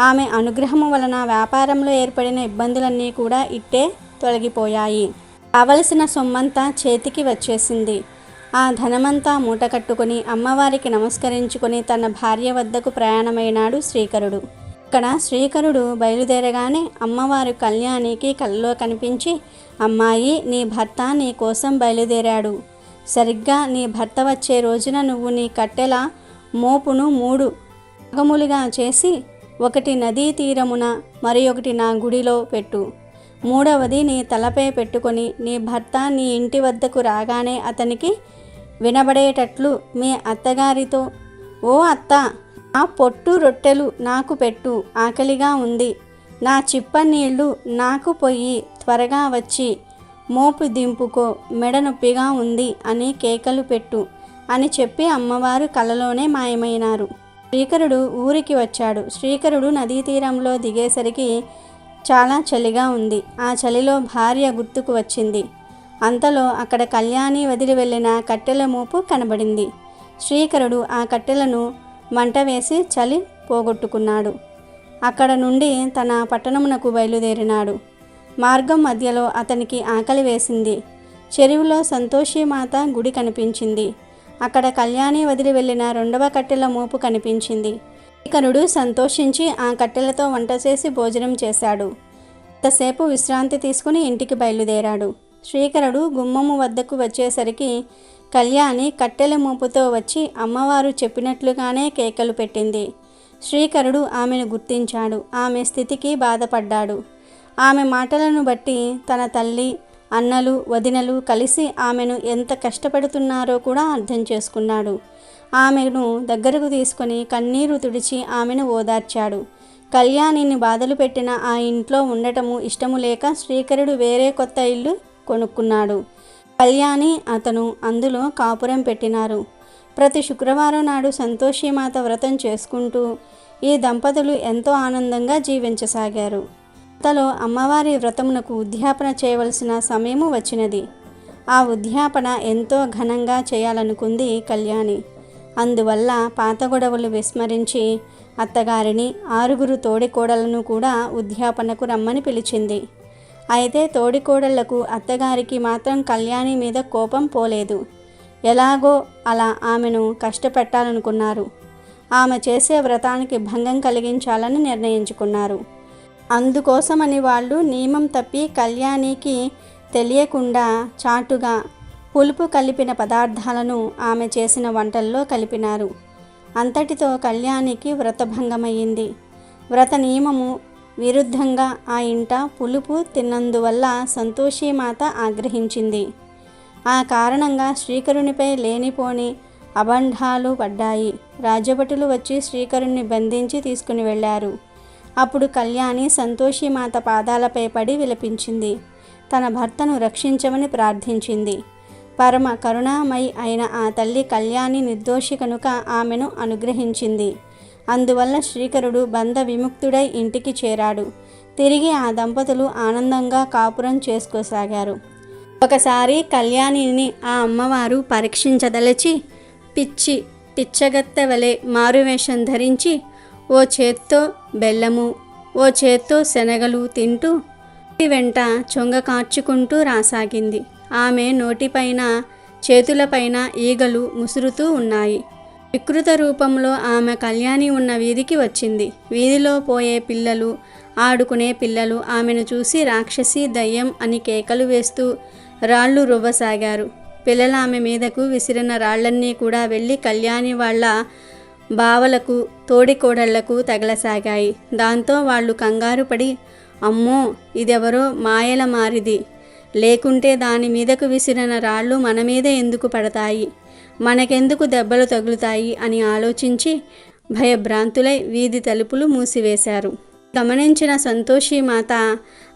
ఆమె అనుగ్రహము వలన వ్యాపారంలో ఏర్పడిన ఇబ్బందులన్నీ కూడా ఇట్టే తొలగిపోయాయి. కావలసిన సొమ్మంతా చేతికి వచ్చేసింది. ఆ ధనమంతా మూట కట్టుకుని అమ్మవారికి నమస్కరించుకొని తన భార్య వద్దకు ప్రయాణమైనాడు శ్రీకరుడు. ఇక్కడ శ్రీకరుడు బయలుదేరగానే అమ్మవారు కళ్యాణికి కలలో కనిపించి, అమ్మాయి, నీ భర్త నీ కోసం బయలుదేరాడు. సరిగ్గా నీ భర్త వచ్చే రోజున నువ్వు నీ కట్టెల మోపును 3 భాగములుగా చేసి, ఒకటి నదీ తీరమున, మరి ఒకటి నా గుడిలో పెట్టు. 3వది నీ తలపై పెట్టుకొని నీ భర్త నీ ఇంటి వద్దకు రాగానే అతనికి వినబడేటట్లు మీ అత్తగారితో, ఓ అత్త, ఆ పొట్టు రొట్టెలు నాకు పెట్టు, ఆకలిగా ఉంది, నా చిప్ప నీళ్లు నాకు పొయ్యి, త్వరగా వచ్చి మోపు దింపుకో, మెడ నొప్పిగా ఉంది అని కేకలు పెట్టు అని చెప్పి అమ్మవారు కలలోనే మాయమైనారు. శ్రీకరుడు ఊరికి వచ్చాడు. శ్రీకరుడు నదీ తీరంలో దిగేసరికి చాలా చలిగా ఉంది. ఆ చలిలో భార్య గుర్తుకు వచ్చింది. అంతలో అక్కడ కళ్యాణి వదిలి వెళ్ళిన కట్టెల మోపు కనబడింది. శ్రీకరుడు ఆ కట్టెలను మంట వేసి చలి పోగొట్టుకున్నాడు. అక్కడ నుండి తన పట్టణమునకు బయలుదేరినాడు. మార్గం మధ్యలో అతనికి ఆకలి వేసింది. చెరువులో సంతోషిమాత గుడి కనిపించింది. అక్కడ కళ్యాణి వదిలి వెళ్ళిన 2వ కట్టెల మోపు కనిపించింది. శ్రీకరుడు సంతోషించి ఆ కట్టెలతో వంట చేసి భోజనం చేశాడు. అంతసేపు విశ్రాంతి తీసుకుని ఇంటికి బయలుదేరాడు. శ్రీకరుడు గుమ్మము వద్దకు వచ్చేసరికి కళ్యాణి కట్టెల మోపుతో వచ్చి అమ్మవారు చెప్పినట్లుగానే కేకలు పెట్టింది. శ్రీకరుడు ఆమెను గుర్తించాడు. ఆమె స్థితికి బాధపడ్డాడు. ఆమె మాటలను బట్టి తన తల్లి, అన్నలు, వదినలు కలిసి ఆమెను ఎంత కష్టపెడుతున్నారో కూడా అర్థం చేసుకున్నాడు. ఆమెను దగ్గరకు తీసుకొని కన్నీరు తుడిచి ఆమెను ఓదార్చాడు. కళ్యాణిని బాధలు పెట్టిన ఆ ఇంట్లో ఉండటము ఇష్టము లేక శ్రీకరుడు వేరే కొత్త ఇల్లు కొనుక్కున్నాడు. కళ్యాణి అతను అందులో కాపురం పెట్టినారు. ప్రతి శుక్రవారం నాడు సంతోషిమాత వ్రతం చేసుకుంటూ ఈ దంపతులు ఎంతో ఆనందంగా జీవించసాగారు. అంతలో అమ్మవారి వ్రతమునకు ఉద్యాపన చేయవలసిన సమయము వచ్చినది. ఆ ఉద్యాపన ఎంతో ఘనంగా చేయాలనుకుంది కళ్యాణి. అందువల్ల పాత గొడవలు విస్మరించి అత్తగారిని 6 తోడికోడలను కూడా ఉద్యాపనకు రమ్మని పిలిచింది. అయితే తోడికోడళ్లకు అత్తగారికి మాత్రం కళ్యాణి మీద కోపం పోలేదు. ఎలాగో అలా ఆమెను కష్టపెట్టాలనుకున్నారు. ఆమె చేసే వ్రతానికి భంగం కలిగించాలని నిర్ణయించుకున్నారు. అందుకోసమని వాళ్ళు నియమం తప్పి కళ్యాణికి తెలియకుండా చాటుగా పులుపు కలిపిన పదార్థాలను ఆమె చేసిన వంటల్లో కలిపినారు. అంతటితో కళ్యాణికి వ్రతభంగమయ్యింది. వ్రత నియమము విరుద్ధంగా ఆ ఇంట పులుపు తిన్నందువల్ల సంతోషీమాత ఆగ్రహించింది. ఆ కారణంగా శ్రీకరునిపై లేనిపోని అబంధాలు పడ్డాయి. రాజభటులు వచ్చి శ్రీకరుణ్ణి బంధించి తీసుకుని వెళ్ళారు. అప్పుడు కళ్యాణి సంతోషీమాత పాదాలపై పడి విలపించింది. తన భర్తను రక్షించమని ప్రార్థించింది. పరమ కరుణామయి అయిన ఆ తల్లి కళ్యాణి నిర్దోషి కనుక ఆమెను అనుగ్రహించింది. అందువల్ల శ్రీకరుడు బంధ విముక్తుడై ఇంటికి చేరాడు. తిరిగి ఆ దంపతులు ఆనందంగా కాపురం చేసుకోసాగారు. ఒకసారి కళ్యాణిని ఆ అమ్మవారు పరీక్షించదలచి పిచ్చగత్తె వలె మారువేషం ధరించి ఓ చేత్తో బెల్లము ఓ చేత్తో శనగలు తింటూ వెంట చొంగ కార్చుకుంటూ రాసాగింది. ఆమె నోటిపైన చేతులపైన ఈగలు ముసురుతూ ఉన్నాయి. వికృత రూపంలో ఆమె కళ్యాణి ఉన్న వీధికి వచ్చింది. వీధిలో పోయే పిల్లలు, ఆడుకునే పిల్లలు ఆమెను చూసి రాక్షసి దయ్యం అని కేకలు వేస్తూ రాళ్ళు రువ్వసాగారు. పిల్లలు ఆమె మీదకు విసిరిన రాళ్లన్నీ కూడా వెళ్ళి కళ్యాణి వాళ్ళ బావలకు తోడికోడళ్లకు తగలసాగాయి. దాంతో వాళ్ళు కంగారు పడి, అమ్మో ఇదెవరో మాయల మారిది, లేకుంటే దాని మీదకు విసిరిన రాళ్ళు మన మీద ఎందుకు పడతాయి, మనకెందుకు దెబ్బలు తగులుతాయి అని ఆలోచించి భయభ్రాంతులై వీధి తలుపులు మూసివేశారు. గమనించిన సంతోషీమాత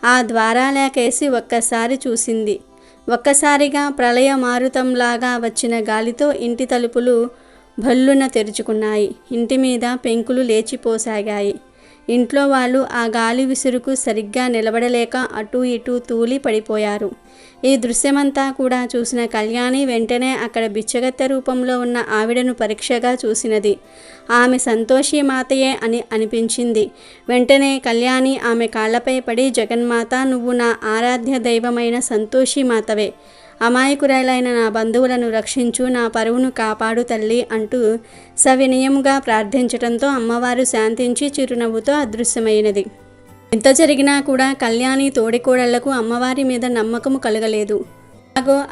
ఆ ద్వారాలకేసి ఒక్కసారి చూసింది. ఒక్కసారిగా ప్రళయ మారుతంలాగా వచ్చిన గాలితో ఇంటి తలుపులు భల్లున తెరుచుకున్నాయి. ఇంటి మీద పెంకులు లేచిపోసాగాయి. ఇంట్లో వాళ్ళు ఆ గాలి విసురుకు సరిగ్గా నిలబడలేక అటూ ఇటూ తూలి పడిపోయారు. ఈ దృశ్యమంతా కూడా చూసిన కళ్యాణి వెంటనే అక్కడ బిచ్చగత్తె రూపంలో ఉన్న ఆవిడను పరీక్షగా చూసినది. ఆమె సంతోషీమాతయే అని అనిపించింది. వెంటనే కళ్యాణి ఆమె కాళ్లపై పడి, జగన్మాత, నువ్వు నా ఆరాధ్య దైవమైన సంతోషీమాతవే, అమాయకురాలైన నా బంధువులను రక్షించు, నా పరువును కాపాడు తల్లి అంటూ సవినయముగా ప్రార్థించటంతో అమ్మవారు శాంతించి చిరునవ్వుతో అదృశ్యమైనది. ఇంత జరిగినా కూడా కళ్యాణి తోడికోడళ్లకు అమ్మవారి మీద నమ్మకము కలగలేదు.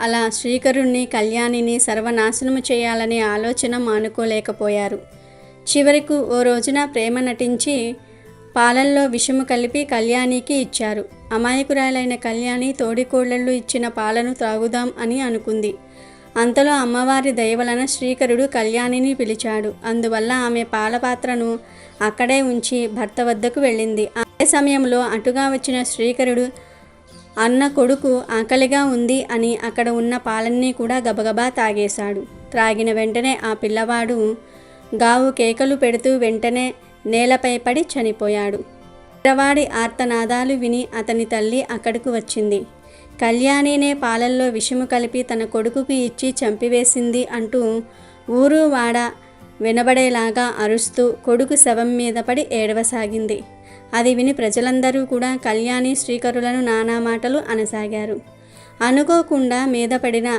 అలా శ్రీకరుణ్ణి కళ్యాణిని సర్వనాశనము చేయాలనే ఆలోచన మానుకోలేకపోయారు. చివరకు ఓ రోజున ప్రేమ నటించి పాలల్లో విషము కలిపి కళ్యాణికి ఇచ్చారు. అమాయకురాలైన కళ్యాణి తోడికోడళ్ళు ఇచ్చిన పాలను త్రాగుదాం అని అనుకుంది. అంతలో అమ్మవారి దయవలన శ్రీకరుడు కళ్యాణిని పిలిచాడు. అందువల్ల ఆమె పాలపాత్రను అక్కడే ఉంచి భర్త వద్దకు వెళ్ళింది. అదే సమయంలో అటుగా వచ్చిన శ్రీకరుడు అన్న కొడుకు ఆకలిగా ఉంది అని అక్కడ ఉన్న పాలన్నీ కూడా గబగబా తాగేశాడు. త్రాగిన వెంటనే ఆ పిల్లవాడు గావు కేకలు పెడుతూ వెంటనే నేలపై పడి చనిపోయాడు. పిల్లవాడి ఆర్తనాదాలు విని అతని తల్లి అక్కడకు వచ్చింది. కళ్యాణినే పాలల్లో విషము కలిపి తన కొడుకుకి ఇచ్చి చంపివేసింది అంటూ ఊరు వాడ వినబడేలాగా అరుస్తూ కొడుకు శవం మీద పడి ఏడవసాగింది. అది విని ప్రజలందరూ కూడా కళ్యాణి శ్రీకరులను నానా మాటలు అనసాగారు. అనుకోకుండా మీద పడిన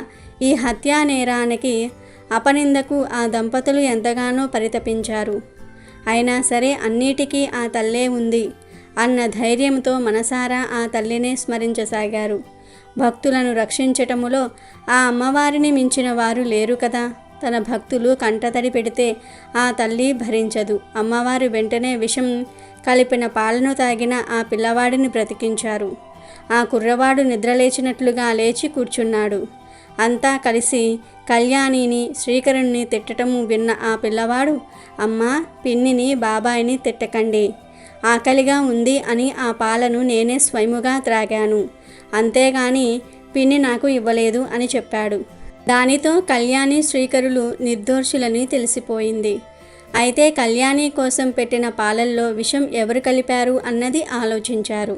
ఈ హత్యా నేరానికి అపనిందకు ఆ దంపతులు ఎంతగానో పరితపించారు. అయినా సరే అన్నిటికీ ఆ తల్లే ఉంది అన్న ధైర్యంతో మనసారా ఆ తల్లినే స్మరించసాగారు. భక్తులను రక్షించటములో ఆ అమ్మవారిని మించిన వారు లేరు కదా. తన భక్తులు కంటతడి పెడితే ఆ తల్లి భరించదు. అమ్మవారు వెంటనే విషం కలిపిన పాలను తాగిన ఆ పిల్లవాడిని బ్రతికించారు. ఆ కుర్రవాడు నిద్రలేచినట్లుగా లేచి కూర్చున్నాడు. అంతా కలిసి కళ్యాణిని శ్రీకరుణ్ణి తిట్టటము విన్న ఆ పిల్లవాడు, అమ్మా, పిన్నిని బాబాయిని తిట్టకండి, ఆకలిగా ఉంది అని ఆ పాలను నేనే స్వయముగా త్రాగాను, అంతేగాని పిన్ని నాకు ఇవ్వలేదు అని చెప్పాడు. దానితో కళ్యాణి శ్రీకరులు నిర్దోషులని తెలిసిపోయింది. అయితే కళ్యాణి కోసం పెట్టిన పాలల్లో విషం ఎవరు కలిపారు అన్నది ఆలోచించారు.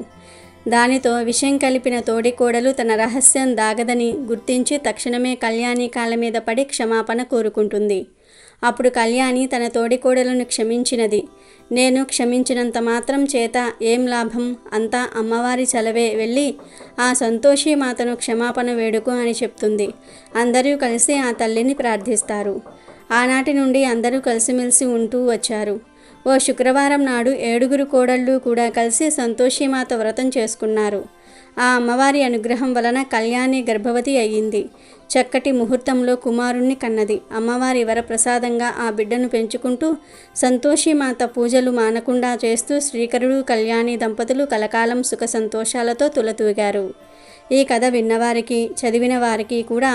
దానితో విషం కలిపిన తోడికోడలు తన రహస్యం దాగదని గుర్తించి తక్షణమే కళ్యాణి కాళ్ళ మీద పడి క్షమాపణ కోరుకుంటుంది. అప్పుడు కళ్యాణి తన తోడికోడలను క్షమించినది. నేను క్షమించినంత మాత్రం చేత ఏం లాభం, అంతా అమ్మవారి చలవే, వెళ్ళి ఆ సంతోషి మాతను క్షమాపణ వేడుకు అని చెప్తుంది. అందరూ కలిసి ఆ తల్లిని ప్రార్థిస్తారు. ఆనాటి నుండి అందరూ కలిసిమెలిసి ఉంటూ వచ్చారు. ఓ శుక్రవారం నాడు 7 కోడళ్ళు కూడా కలిసి సంతోషిమాత వ్రతం చేసుకున్నారు. ఆ అమ్మవారి అనుగ్రహం వలన కళ్యాణి గర్భవతి అయ్యింది. చక్కటి ముహూర్తంలో కుమారుణ్ణి కన్నది. అమ్మవారి వరప్రసాదంగా ఆ బిడ్డను పెంచుకుంటూ సంతోషిమాత పూజలు మానకుండా చేస్తూ శ్రీకరుడు కళ్యాణి దంపతులు కలకాలం సుఖ సంతోషాలతో తులతూగారు. ఈ కథ విన్నవారికి, చదివిన వారికి కూడా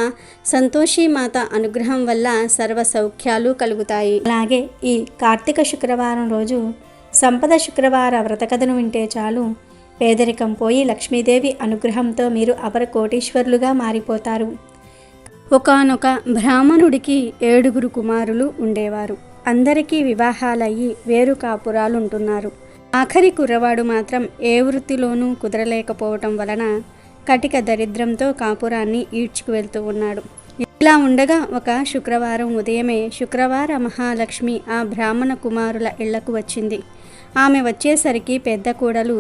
సంతోషిమాత అనుగ్రహం వల్ల సర్వ సౌఖ్యాలు కలుగుతాయి. అలాగే ఈ కార్తీక శుక్రవారం రోజు సంపద శుక్రవార వ్రత కథను వింటే చాలు, పేదరికం పోయి లక్ష్మీదేవి అనుగ్రహంతో మీరు అపర కోటీశ్వరులుగా మారిపోతారు. ఒకానొక బ్రాహ్మణుడికి 7 కుమారులు ఉండేవారు. అందరికీ వివాహాలయ్యి వేరు కాపురాలు ఉంటున్నారు. ఆఖరి కుర్రవాడు మాత్రం ఏ వృత్తిలోనూ కుదరలేకపోవటం వలన కటిక దరిద్రంతో కాపురాన్ని ఈడ్చుకు వెళ్తూ ఉన్నాడు. ఇలా ఉండగా ఒక శుక్రవారం ఉదయమే శుక్రవార మహాలక్ష్మి ఆ బ్రాహ్మణ కుమారుల ఇళ్లకు వచ్చింది. ఆమె వచ్చేసరికి పెద్ద కోడలు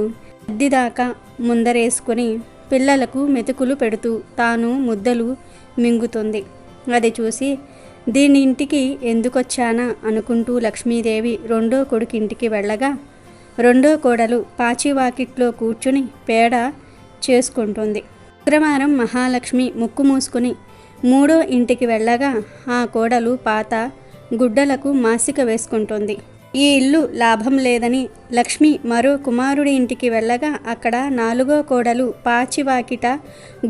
అద్దిదాకా ముందరేసుకొని పిల్లలకు మెతుకులు పెడుతూ తాను ముద్దలు మింగుతుంది. అది చూసి దీని ఇంటికి ఎందుకొచ్చానా అనుకుంటూ లక్ష్మీదేవి రెండో కొడుకింటికి వెళ్ళగా రెండో కోడలు పాచివాకిట్లో కూర్చుని పేడ చేసుకుంటుంది. శుక్రవారం మహాలక్ష్మి ముక్కు మూసుకుని మూడో ఇంటికి వెళ్ళగా ఆ కోడలు పాత గుడ్డలకు మాసిక వేసుకుంటుంది. ఈ ఇల్లు లాభం లేదని లక్ష్మి మరో కుమారుడి ఇంటికి వెళ్ళగా అక్కడ 4వ కోడలు పాచివాకిట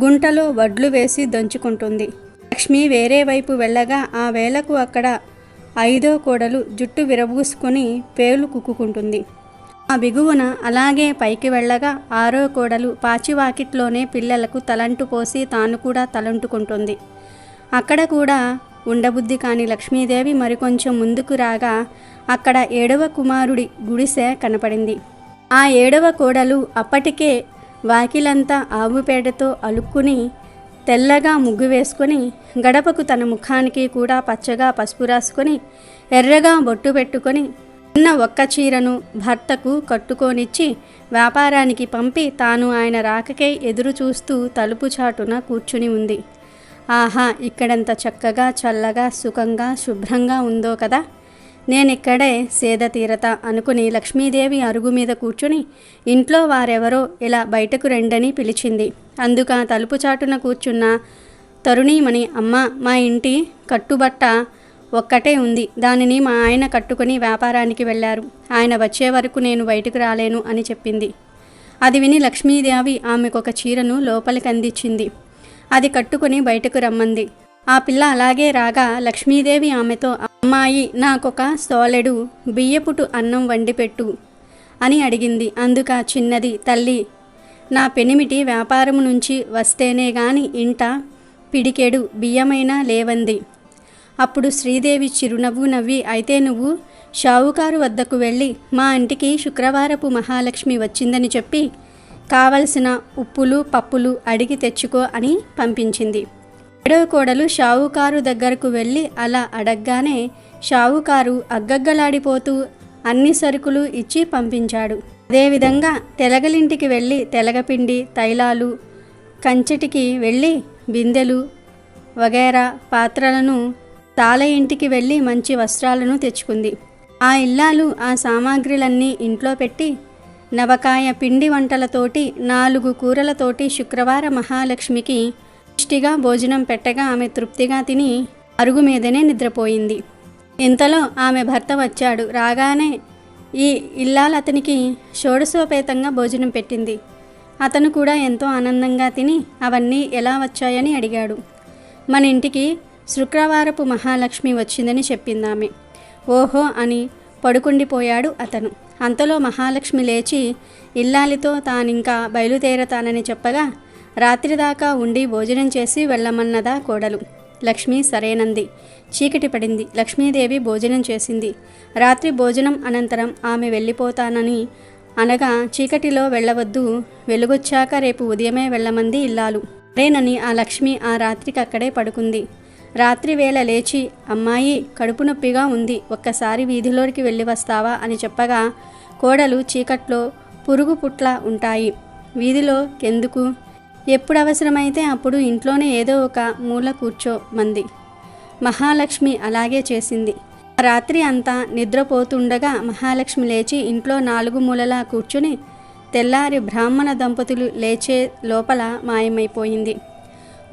గుంటలో వడ్లు వేసి దంచుకుంటుంది. లక్ష్మి వేరే వైపు వెళ్ళగా ఆ వేళకు అక్కడ 5వ కోడలు జుట్టు విరబూసుకొని పేలు కుక్కుకుంటుంది. ఆ బిగువున అలాగే పైకి వెళ్ళగా 6వ కోడలు పాచివాకిట్లోనే పిల్లలకు తలంటు పోసి తాను కూడా తలంటుకుంటుంది. అక్కడ కూడా ఉండబుద్ధి కాని లక్ష్మీదేవి మరికొంచెం ముందుకు రాగా అక్కడ 7వ కుమారుడి గుడిసె కనపడింది. ఆ 7వ కోడలు అప్పటికే వాకిలంతా ఆవుపేడతో అలుక్కుని తెల్లగా ముగ్గు వేసుకొని గడపకు తన ముఖానికి కూడా పచ్చగా పసుపు రాసుకొని ఎర్రగా బొట్టు పెట్టుకొని ఉన్న ఒక్క చీరను భర్తకు కట్టుకొనిచ్చి వ్యాపారానికి పంపి తాను ఆయన రాకకై ఎదురు చూస్తూ తలుపు చాటున కూర్చుని ఉంది. ఆహా, ఇక్కడంత చక్కగా చల్లగా సుఖంగా శుభ్రంగా ఉందో కదా, నేనిక్కడే సేద తీరత అనుకుని లక్ష్మీదేవి అరుగు మీద కూర్చుని ఇంట్లో వారెవరో ఇలా బయటకు రండని పిలిచింది. అందుక తలుపు చాటున కూర్చున్న తరుణీమణి, అమ్మ, మా ఇంటి కట్టుబట్ట ఒక్కటే ఉంది, దానిని మా ఆయన కట్టుకుని వ్యాపారానికి వెళ్ళారు, ఆయన వచ్చే వరకు నేను బయటకు రాలేను అని చెప్పింది. అది విని లక్ష్మీదేవి ఆమెకొక చీరను లోపలికి అందించింది. అది కట్టుకుని బయటకు రమ్మంది. ఆ పిల్ల అలాగే రాగా లక్ష్మీదేవి ఆమెతో, అమ్మాయి, నాకొక సోలెడు బియ్యపుటు అన్నం వండి పెట్టు అని అడిగింది. అందుక చిన్నది, తల్లి, నా పెనిమిటి వ్యాపారం నుంచి వస్తేనే గాని ఇంట పిడికెడు బియ్యమైనా లేవంది. అప్పుడు శ్రీదేవి చిరునవ్వు నవ్వి, అయితే నువ్వు షావుకారు వద్దకు వెళ్ళి మా ఇంటికి శుక్రవారపు మహాలక్ష్మి వచ్చిందని చెప్పి కావలసిన ఉప్పులు పప్పులు అడిగి తెచ్చుకో అని పంపించింది. 7వ కోడలు షావుకారు దగ్గరకు వెళ్ళి అలా అడగగానే షావుకారు అగ్గగ్గలాడిపోతూ అన్ని సరుకులు ఇచ్చి పంపించాడు. అదేవిధంగా తెలగలింటికి వెళ్ళి తెలగపిండి, తైలాలు, కంచెటికి వెళ్ళి బిందెలు వగైరా పాత్రలను, తాళ ఇంటికి వెళ్ళి మంచి వస్త్రాలను తెచ్చుకుంది. ఆ ఇల్లాలు ఆ సామాగ్రిలన్నీ ఇంట్లో పెట్టి నవకాయ పిండి వంటలతోటి 4 కూరలతోటి శుక్రవార మహాలక్ష్మికి పుష్టిగా భోజనం పెట్టగా ఆమె తృప్తిగా తిని అరుగు మీదనే నిద్రపోయింది. ఇంతలో ఆమె భర్త వచ్చాడు. రాగానే ఈ ఇల్లాలు అతనికి షోడశోపేతంగా భోజనం పెట్టింది. అతను కూడా ఎంతో ఆనందంగా తిని అవన్నీ ఎలా వచ్చాయని అడిగాడు. మన ఇంటికి శుక్రవారపు మహాలక్ష్మి వచ్చిందని చెప్పిందామె. ఓహో అని పడుకుండిపోయాడు అతను. అంతలో మహాలక్ష్మి లేచి ఇల్లాలితో తానింకా బయలుదేరతానని చెప్పగా రాత్రి దాకా ఉండి భోజనం చేసి వెళ్ళమన్నదా కోడలు. లక్ష్మి సరేనంది. చీకటి పడింది. లక్ష్మీదేవి భోజనం చేసింది. రాత్రి భోజనం అనంతరం ఆమె వెళ్ళిపోతానని అనగా చీకటిలో వెళ్ళవద్దు, వెలుగొచ్చాక రేపు ఉదయమే వెళ్ళమంది ఇల్లాలు. అదేనని ఆ లక్ష్మి ఆ రాత్రికి అక్కడే పడుకుంది. రాత్రి వేళ లేచి, అమ్మాయి కడుపు నొప్పిగా ఉంది, ఒక్కసారి వీధిలోకి వెళ్ళి వస్తావా అని చెప్పగా, కోడలు చీకట్లో పురుగు పుట్ల ఉంటాయి, వీధిలోకెందుకు, ఎప్పుడు అవసరమైతే అప్పుడు ఇంట్లోనే ఏదో ఒక మూల కూర్చోమంది. మహాలక్ష్మి అలాగే చేసింది. రాత్రి అంతా నిద్రపోతుండగా మహాలక్ష్మి లేచి ఇంట్లో 4 మూలలా కూర్చుని తెల్లారి బ్రాహ్మణ దంపతులు లేచే లోపల మాయమైపోయింది.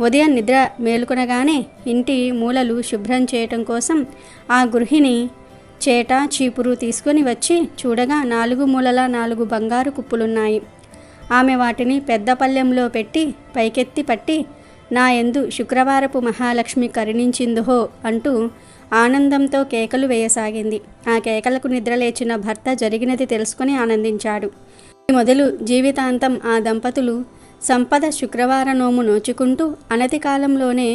ఉదయం నిద్ర మేలుకొనగానే ఇంటి మూలలు శుభ్రం చేయటం కోసం ఆ గృహిణి చేట చీపురు తీసుకొని వచ్చి చూడగా 4 మూలలా 4 బంగారు కుప్పులున్నాయి. ఆమె వాటిని పెద్ద పళ్ళెంలో పెట్టి పైకెత్తి పట్టి, నా యందు శుక్రవారపు మహాలక్ష్మి కరుణించిందో అంటూ ఆనందంతో కేకలు వేయసాగింది. ఆ కేకలకు నిద్రలేచిన భర్త జరిగినది తెలుసుకుని ఆనందించాడు. మొదలు జీవితాంతం ఆ దంపతులు సంపద శుక్రవార నోము నోచుకుంటూ అనతి కాలంలోనే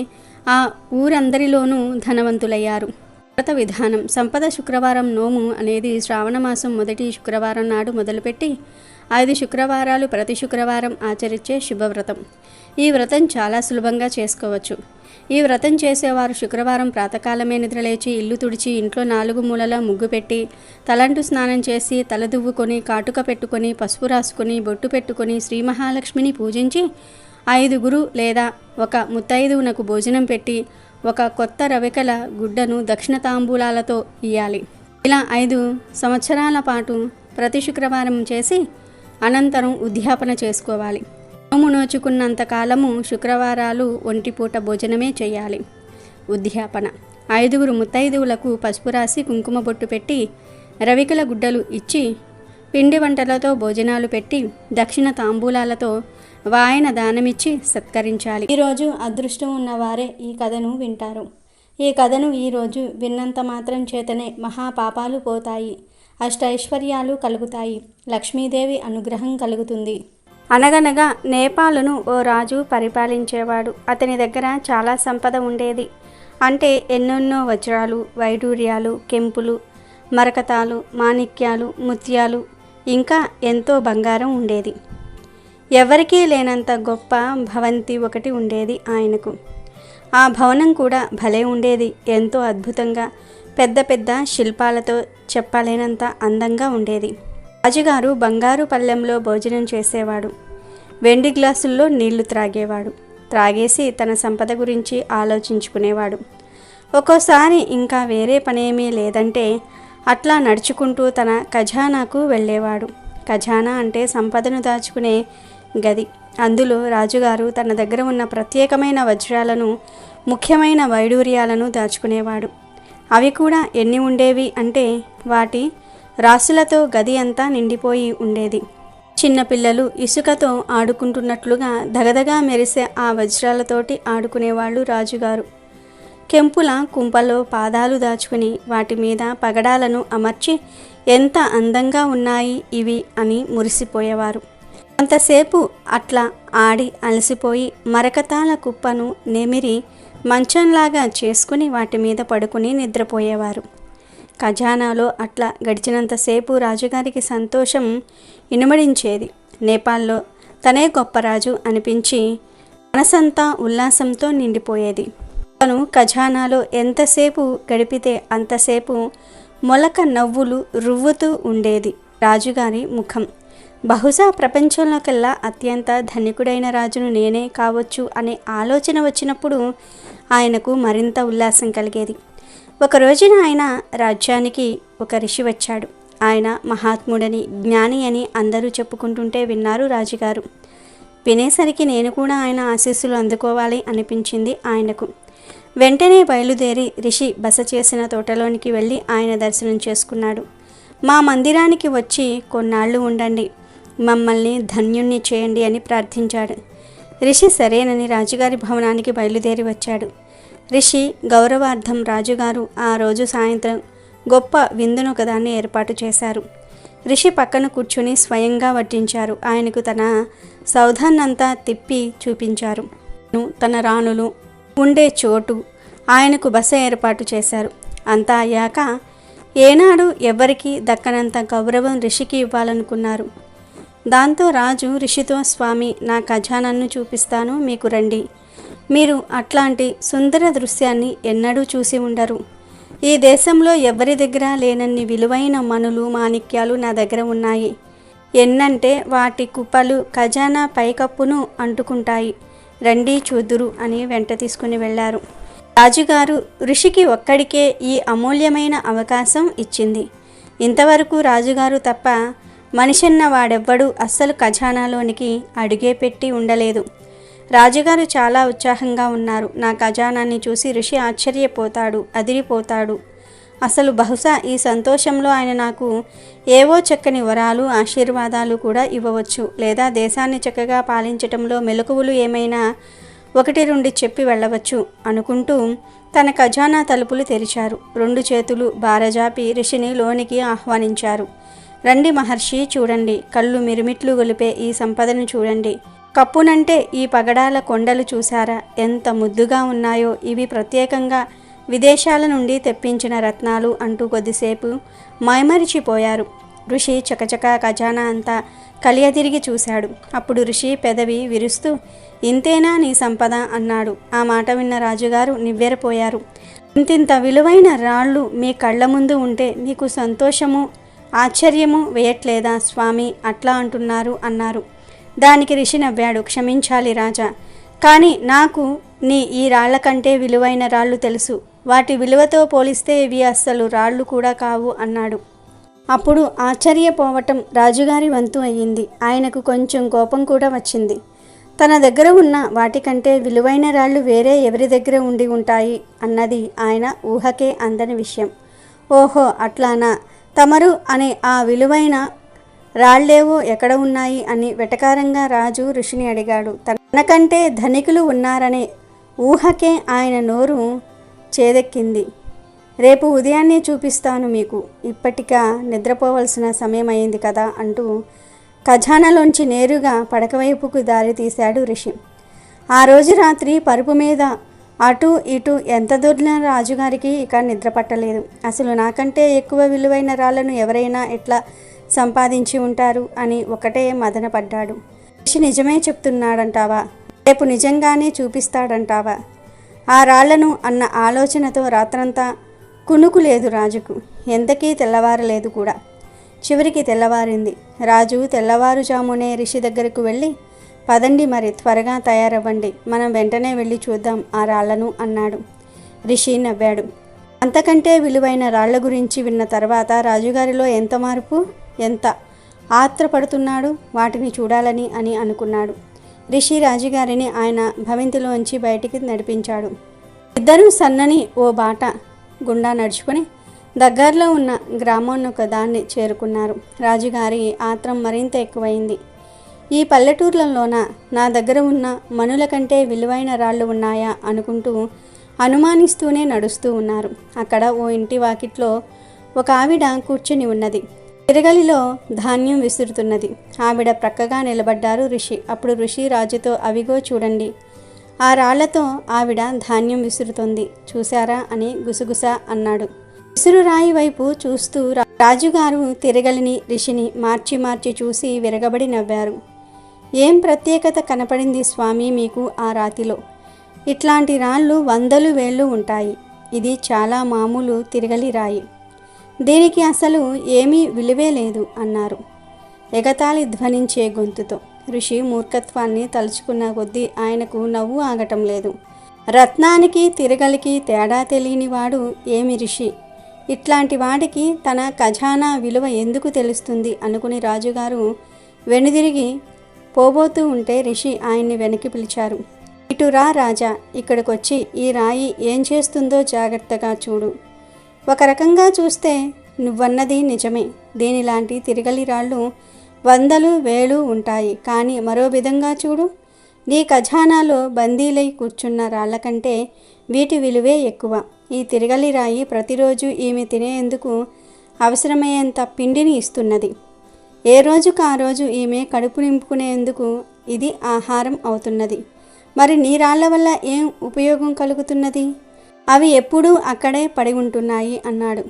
ఆ ఊరందరిలోనూ ధనవంతులయ్యారు. వ్రత విధానం. సంపద శుక్రవారం నోము అనేది శ్రావణమాసం మొదటి శుక్రవారం నాడు మొదలుపెట్టి 5 శుక్రవారాలు ప్రతి శుక్రవారం ఆచరించే శుభవ్రతం. ఈ వ్రతం చాలా సులభంగా చేసుకోవచ్చు. ఈ వ్రతం చేసేవారు శుక్రవారం ప్రాతకాలమే నిద్రలేచి ఇల్లు తుడిచి ఇంట్లో 4 మూలలా ముగ్గు పెట్టి తలంటు స్నానం చేసి తల దువ్వుకొని కాటుక పెట్టుకొని పసుపు రాసుకొని బొట్టు పెట్టుకొని శ్రీ మహాలక్ష్మిని పూజించి 5 లేదా ఒక ముత్తైదువునకు భోజనం పెట్టి ఒక కొత్త రవికల గుడ్డను దక్షిణ తాంబూలాలతో ఇయ్యాలి. ఇలా 5 సంవత్సరాల పాటు ప్రతి శుక్రవారం చేసి అనంతరం ఉద్యాపన చేసుకోవాలి. నోము నోచుకున్నంత కాలము శుక్రవారాలు ఒంటిపూట భోజనమే చేయాలి. ఉద్యాపన. 5 ముత్తైదువులకు పసుపు రాసి కుంకుమ బొట్టు పెట్టి రవికల గుడ్డలు ఇచ్చి పిండి వంటలతో భోజనాలు పెట్టి దక్షిణ తాంబూలాలతో వాయన దానమిచ్చి సత్కరించాలి. ఈరోజు అదృష్టం ఉన్నవారే ఈ కథను వింటారు. ఈ కథను ఈరోజు విన్నంత మాత్రం చేతనే మహాపాపాలు పోతాయి, అష్టైశ్వర్యాలు కలుగుతాయి, లక్ష్మీదేవి అనుగ్రహం కలుగుతుంది. అనగనగా నేపాలును ఓ రాజు పరిపాలించేవాడు. అతని దగ్గర చాలా సంపద ఉండేది. అంటే ఎన్నెన్నో వజ్రాలు, వైడూర్యాలు, కెంపులు, మరకతాలు, మాణిక్యాలు, ముత్యాలు, ఇంకా ఎంతో బంగారం ఉండేది. ఎవరికీ లేనంత గొప్ప భవంతి ఒకటి ఉండేది ఆయనకు. ఆ భవనం కూడా భలే ఉండేది. ఎంతో అద్భుతంగా పెద్ద పెద్ద శిల్పాలతో చెప్పలేనంత అందంగా ఉండేది. రాజుగారు బంగారు పళ్ళెంలో భోజనం చేసేవాడు. వెండి గ్లాసుల్లో నీళ్లు త్రాగేవాడు. త్రాగేసి తన సంపద గురించి ఆలోచించుకునేవాడు. ఒక్కోసారి ఇంకా వేరే పనేమీ లేదంటే అట్లా నడుచుకుంటూ తన ఖజానాకు వెళ్ళేవాడు. ఖజానా అంటే సంపదను దాచుకునే గది. అందులో రాజుగారు తన దగ్గర ఉన్న ప్రత్యేకమైన వజ్రాలను, ముఖ్యమైన వైడూర్యాలను దాచుకునేవాడు. అవి కూడా ఎన్ని ఉండేవి అంటే వాటి రాసులతో గది అంతా నిండిపోయి ఉండేది. చిన్నపిల్లలు ఇసుకతో ఆడుకుంటున్నట్లుగా దగదగా మెరిసే ఆ వజ్రాలతోటి ఆడుకునేవాళ్ళు రాజుగారు. కెంపుల కుంపలో పాదాలు దాచుకుని వాటి మీద పగడాలను అమర్చి ఎంత అందంగా ఉన్నాయి ఇవి అని మురిసిపోయేవారు. అంతసేపు అట్లా ఆడి అలసిపోయి మరకతాల కుప్పను నెమిరి మంచంలాగా చేసుకుని వాటి మీద పడుకుని నిద్రపోయేవారు. ఖజానాలో అట్లా గడిచినంతసేపు రాజుగారికి సంతోషం ఇనుమడించేది. నేపాల్లో తనే గొప్ప రాజు అనిపించి మనసంతా ఉల్లాసంతో నిండిపోయేది. తను ఖజానాలో ఎంతసేపు గడిపితే అంతసేపు మొలక నవ్వులు రువ్వుతూ ఉండేది రాజుగారి ముఖం. బహుశా ప్రపంచంలోకెల్లా అత్యంత ధనికుడైన రాజును నేనే కావచ్చు అనే ఆలోచన వచ్చినప్పుడు ఆయనకు మరింత ఉల్లాసం కలిగేది. ఒక రోజున ఆయన రాజ్యానికి ఒక ఋషి వచ్చాడు. ఆయన మహాత్ముడని, జ్ఞాని అని అందరూ చెప్పుకుంటుంటే విన్నారు రాజుగారు. వినేసరికి నేను కూడా ఆయన ఆశీస్సులు అందుకోవాలి అనిపించింది ఆయనకు. వెంటనే బయలుదేరి ఋషి బస చేసిన తోటలోనికి వెళ్ళి ఆయన దర్శనం చేసుకున్నాడు. మా మందిరానికి వచ్చి కొన్నాళ్ళు ఉండండి, మమ్మల్ని ధన్యుణ్ణి చేయండి అని ప్రార్థించాడు. ఋషి సరేనని రాజుగారి భవనానికి బయలుదేరి వచ్చాడు. ఋషి గౌరవార్థం రాజుగారు ఆ రోజు సాయంత్రం గొప్ప విందును ఒకదాన్ని ఏర్పాటు చేశారు. ఋషి పక్కన కూర్చుని స్వయంగా వడ్డించారు. ఆయనకు తన సౌధాన్నంతా తిప్పి చూపించారు. తన రాణులు ఉండే చోటు, ఆయనకు బస ఏర్పాటు చేశారు. అంతా అయ్యాక ఏనాడు ఎవ్వరికీ దక్కనంత గౌరవం ఋషికి ఇవ్వాలనుకున్నారు. దాంతో రాజు ఋషితో, స్వామి, నా ఖజానాను చూపిస్తాను, మీకు రండి. మీరు అట్లాంటి సుందర దృశ్యాన్ని ఎన్నడూ చూసి ఉండరు. ఈ దేశంలో ఎవరి దగ్గర లేనన్ని విలువైన మణులు, మాణిక్యాలు నా దగ్గర ఉన్నాయి. ఎన్నంటే వాటి కుప్పలు ఖజానా పైకప్పును అంటుకుంటాయి. రండి చూద్దురు అని వెంట తీసుకుని వెళ్ళారు. రాజుగారు ఋషికి ఒక్కడికే ఈ అమూల్యమైన అవకాశం ఇచ్చింది. ఇంతవరకు రాజుగారు తప్ప మనిషన్న వాడెవ్వడూ అస్సలు ఖజానాలోనికి అడుగే పెట్టి ఉండలేదు. రాజుగారు చాలా ఉత్సాహంగా ఉన్నారు. నా ఖజానాన్ని చూసి ఋషి ఆశ్చర్యపోతాడు, అదిరిపోతాడు. అసలు బహుశా ఈ సంతోషంలో ఆయన నాకు ఏవో చక్కని వరాలు, ఆశీర్వాదాలు కూడా ఇవ్వవచ్చు, లేదా దేశాన్ని చక్కగా పాలించటంలో మెలకువలు ఏమైనా ఒకటి రెండు చెప్పి వెళ్ళవచ్చు అనుకుంటూ తన ఖజానా తలుపులు తెరిచారు. 2 చేతులు బారజాపి ఋషిని లోనికి ఆహ్వానించారు. రండి మహర్షి, చూడండి, కళ్ళు మిరుమిట్లు గొలిపే ఈ సంపదను చూడండి. కప్పునంటే ఈ పగడాల కొండలు చూశారా, ఎంత ముద్దుగా ఉన్నాయో, ఇవి ప్రత్యేకంగా విదేశాల నుండి తెప్పించిన రత్నాలు అంటూ కొద్దిసేపు మైమరిచిపోయారు. ఋషి చకచకా ఖజానా అంతా కలియతిరిగి చూశాడు. అప్పుడు ఋషి పెదవి విరుస్తూ, ఇంతేనా నీ సంపద అన్నాడు. ఆ మాట విన్న రాజుగారు నివ్వెరపోయారు. ఇంతింత విలువైన రాళ్ళు మీ కళ్ళ ముందు ఉంటే మీకు సంతోషము, ఆశ్చర్యము వేయట్లేదా స్వామి, అట్లా అంటున్నారు అన్నారు. దానికి ఋషి నవ్వాడు. క్షమించాలి రాజా, కానీ నాకు ఈ రాళ్ల కంటే విలువైన రాళ్ళు తెలుసు. వాటి విలువతో పోలిస్తే ఇవి అస్సలు రాళ్ళు కూడా కావు అన్నాడు. అప్పుడు ఆశ్చర్యపోవటం రాజుగారి వంతు అయ్యింది. ఆయనకు కొంచెం కోపం కూడా వచ్చింది. తన దగ్గర ఉన్న వాటికంటే విలువైన రాళ్ళు వేరే ఎవరి దగ్గర ఉండి ఉంటాయి అన్నది ఆయన ఊహకే అందని విషయం. ఓహో అట్లానా, తమరు అనే ఆ విలువైన రాళ్లేవో ఎక్కడ ఉన్నాయి అని వెటకారంగా రాజు ఋషిని అడిగాడు. తనకంటే ధనికులు ఉన్నారనే ఊహకే ఆయన నోరు చేదెక్కింది. రేపు ఉదయాన్నే చూపిస్తాను మీకు, ఇప్పటికా నిద్రపోవలసిన సమయం అయింది కదా అంటూ ఖజానాలోంచి నేరుగా పడకవైపుకు దారి తీశాడు ఋషి. ఆ రోజు రాత్రి పరుపు మీద అటు ఇటు ఎంత దొర్లిన రాజుగారికి ఇక నిద్ర పట్టలేదు. అసలు నాకంటే ఎక్కువ విలువైన రాళ్లను ఎవరైనా ఎట్లా సంపాదించి ఉంటారు అని ఒకటే మదన పడ్డాడు. ఋషి నిజమే చెప్తున్నాడంటావా, రేపు నిజంగానే చూపిస్తాడంటావా? ఆ రాళ్లను అన్న ఆలోచనతో రాత్రంతా కునుకు లేదు రాజుకు. ఎంతకీ తెల్లవారలేదు కూడా. చివరికి తెల్లవారింది. రాజు తెల్లవారుజామునే ఋషి దగ్గరకు వెళ్ళి, పదండి మరి, త్వరగా తయారవ్వండి, మనం వెంటనే వెళ్ళి చూద్దాం ఆ రాళ్లను అన్నాడు. ఋషి నవ్వాడు. అంతకంటే విలువైన రాళ్ల గురించి విన్న తర్వాత రాజుగారిలో ఎంత మార్పు, ఎంత ఆత్రపడుతున్నాడు వాటిని చూడాలని అని అనుకున్నాడు. ఋషి రాజుగారిని ఆయన భవంతిలోంచి బయటికి నడిపించాడు. ఇద్దరూ సన్నని ఓ బాట గుండా నడుచుకొని దగ్గరలో ఉన్న గ్రామోన్నొక దాన్ని చేరుకున్నారు. రాజుగారి ఆత్రం మరింత ఎక్కువైంది. ఈ పల్లెటూర్లలోన నా దగ్గర ఉన్న మనుల కంటే విలువైన రాళ్ళు ఉన్నాయా అనుకుంటూ అనుమానిస్తూనే నడుస్తూ ఉన్నారు. అక్కడ ఓ ఇంటి వాకిట్లో ఒక ఆవిడ కూర్చుని ఉన్నది. తిరగలిలో ధాన్యం విసురుతున్నది. ఆవిడ ప్రక్కగా నిలబడ్డారు ఋషి. అప్పుడు ఋషి రాజుతో, అవిగో చూడండి, ఆ రాళ్లతో ఆవిడ ధాన్యం విసురుతోంది, చూశారా అని గుసగుస అన్నాడు. విసురురాయి వైపు చూస్తూ రాజుగారు తిరగలిని, ఋషిని మార్చి మార్చి చూసి విరగబడి నవ్వారు. ఏం ప్రత్యేకత కనపడింది స్వామి మీకు ఆ రాతిలో? ఇట్లాంటి రాళ్ళు 100 వేళ్ళు ఉంటాయి. ఇది చాలా మామూలు తిరగలి రాయి. దీనికి అసలు ఏమీ విలువే లేదు అన్నారు ఎగతాళి ధ్వనించే గొంతుతో. ఋషి మూర్ఖత్వాన్ని తలుచుకున్న కొద్దీ ఆయనకు నవ్వు ఆగటం లేదు. రత్నానికి తిరగలికి తేడా తెలియనివాడు ఏమి ఋషి? ఇట్లాంటి వాడికి తన ఖజానా విలువ ఎందుకు తెలుస్తుంది అనుకుని రాజుగారు వెనుదిరిగి పోబోతూ ఉంటే ఋషి ఆయన్ని వెనక్కి పిలిచారు. ఇటు రా రాజా, ఇక్కడికొచ్చి ఈ రాయి ఏం చేస్తుందో జాగ్రత్తగా చూడు. ఒక రకంగా చూస్తే నువ్వన్నది నిజమే. దీనిలాంటి తిరగలి రాళ్ళు 100 వేలు ఉంటాయి. కానీ మరో విధంగా చూడు, నీ ఖజానాలో బందీలై కూర్చున్న రాళ్ల కంటే వీటి విలువే ఎక్కువ. ఈ తిరగలి రాయి ప్రతిరోజు ఈమె తినేందుకు అవసరమయ్యేంత పిండిని ఇస్తున్నది. ఏ రోజుకు ఆ రోజు ఈమె కడుపు నింపుకునేందుకు ఇది ఆహారం అవుతున్నది. మరి నీ రాళ్ల వల్ల ఏం ఉపయోగం కలుగుతున్నది? అవి ఎప్పుడూ అక్కడే పడి ఉంటున్నాయి అన్నాడు.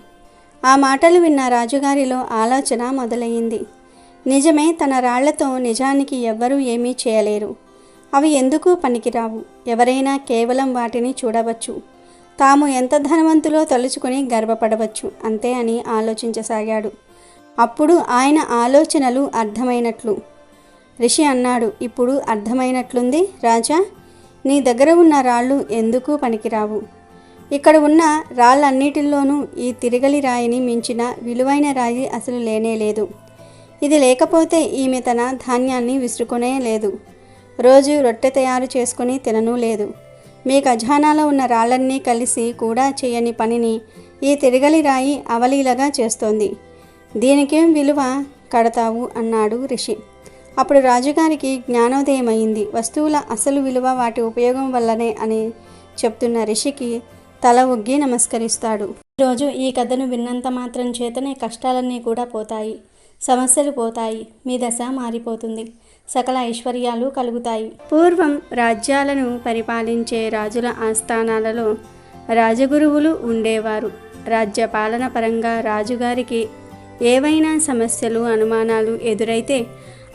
ఆ మాటలు విన్న రాజుగారిలో ఆలోచన మొదలయ్యింది. నిజమే, తన రాళ్లతో నిజానికి ఎవ్వరూ ఏమీ చేయలేరు. అవి ఎందుకు పనికిరావు. ఎవరైనా కేవలం వాటిని చూడవచ్చు. తాము ఎంత ధనవంతులో తలుచుకుని గర్వపడవచ్చు అంతే అని ఆలోచించసాగాడు. అప్పుడు ఆయన ఆలోచనలు అర్థమైనట్లు ఋషి అన్నాడు, ఇప్పుడు అర్థమైనట్లుంది రాజా. నీ దగ్గర ఉన్న రాళ్ళు ఎందుకు పనికిరావు. ఇక్కడ ఉన్న రాళ్ళన్నిటిల్లోనూ ఈ తిరగలి రాయిని మించిన విలువైన రాయి అసలు లేనేలేదు. ఇది లేకపోతే ఈమె తన ధాన్యాన్ని విసురుకునే లేదు. రోజు రొట్టె తయారు చేసుకుని తిననూ లేదు. మీ ఖజానాలో ఉన్న రాళ్ళన్నీ కలిసి కూడా చేయని పనిని ఈ తిరగలి రాయి అవలీలగా చేస్తోంది. దీనికేం విలువ కడతావు అన్నాడు ఋషి. అప్పుడు రాజుగారికి జ్ఞానోదయమైంది. వస్తువుల అసలు విలువ వాటి ఉపయోగం వల్లనే అని చెప్తున్న ఋషికి తల ఒగ్గి నమస్కరిస్తాడు. ఈరోజు ఈ కథను విన్నంత మాత్రం చేతనే కష్టాలన్నీ కూడా పోతాయి, సమస్యలు పోతాయి, మీ దశ మారిపోతుంది, సకల ఐశ్వర్యాలు కలుగుతాయి. పూర్వం రాజ్యాలను పరిపాలించే రాజుల ఆస్థానాలలో రాజగురువులు ఉండేవారు. రాజ్య పాలన పరంగా రాజుగారికి ఏవైనా సమస్యలు, అనుమానాలు ఎదురైతే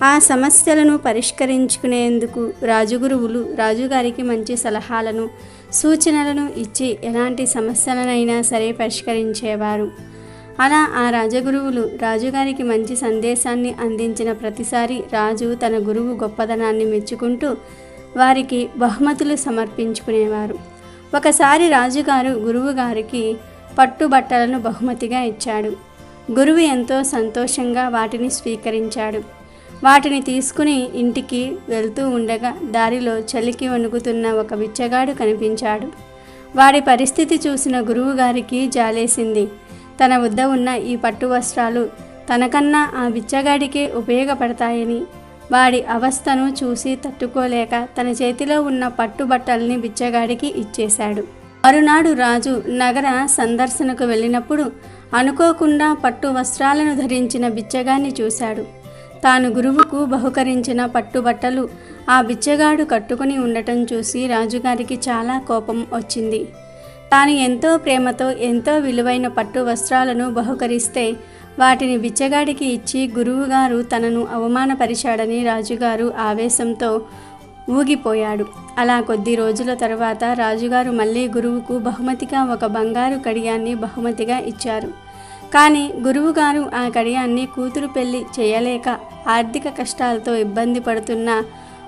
ఆ సమస్యలను పరిష్కరించుకునేందుకు రాజగురువులు రాజుగారికి మంచి సలహాలను, సూచనలను ఇచ్చి ఎలాంటి సమస్యలనైనా సరే పరిష్కరించేవారు. అలా ఆ రాజగురువులు రాజుగారికి మంచి సందేశాన్ని అందించిన ప్రతిసారి రాజు తన గురువు గొప్పదనాన్ని మెచ్చుకుంటూ వారికి బహుమతులు సమర్పించుకునేవారు. ఒకసారి రాజుగారు గురువుగారికి పట్టుబట్టలను బహుమతిగా ఇచ్చాడు. గురువు ఎంతో సంతోషంగా వాటిని స్వీకరించాడు. వాటిని తీసుకుని ఇంటికి వెళ్తూ ఉండగా దారిలో చలికి వణుకుతున్న ఒక బిచ్చగాడు కనిపించాడు. వాడి పరిస్థితి చూసిన గురువుగారికి జాలేసింది. తన వద్ద ఉన్న ఈ పట్టు వస్త్రాలు తనకన్నా ఆ బిచ్చగాడికే ఉపయోగపడతాయని వాడి అవస్థను చూసి తట్టుకోలేక తన చేతిలో ఉన్న పట్టుబట్టల్ని బిచ్చగాడికి ఇచ్చేశాడు. మరునాడు రాజు నగర సందర్శనకు వెళ్ళినప్పుడు అనుకోకుండా పట్టు వస్త్రాలను ధరించిన బిచ్చగాడిని చూశాడు. తాను గురువుకు బహుకరించిన పట్టుబట్టలు ఆ బిచ్చగాడు కట్టుకుని ఉండటం చూసి రాజుగారికి చాలా కోపం వచ్చింది. తాను ఎంతో ప్రేమతో ఎంతో విలువైన పట్టు వస్త్రాలను బహుకరిస్తే వాటిని బిచ్చగాడికి ఇచ్చి గురువుగారు తనను అవమానపరిచాడని రాజుగారు ఆవేశంతో ఊగిపోయాడు. అలా కొద్ది రోజుల తర్వాత రాజుగారు మళ్ళీ గురువుకు బహుమతిగా ఒక బంగారు కడియాన్ని బహుమతిగా ఇచ్చారు. కానీ గురువుగారు ఆ కడియాన్ని కూతురు పెళ్లి చేయలేక ఆర్థిక కష్టాలతో ఇబ్బంది పడుతున్న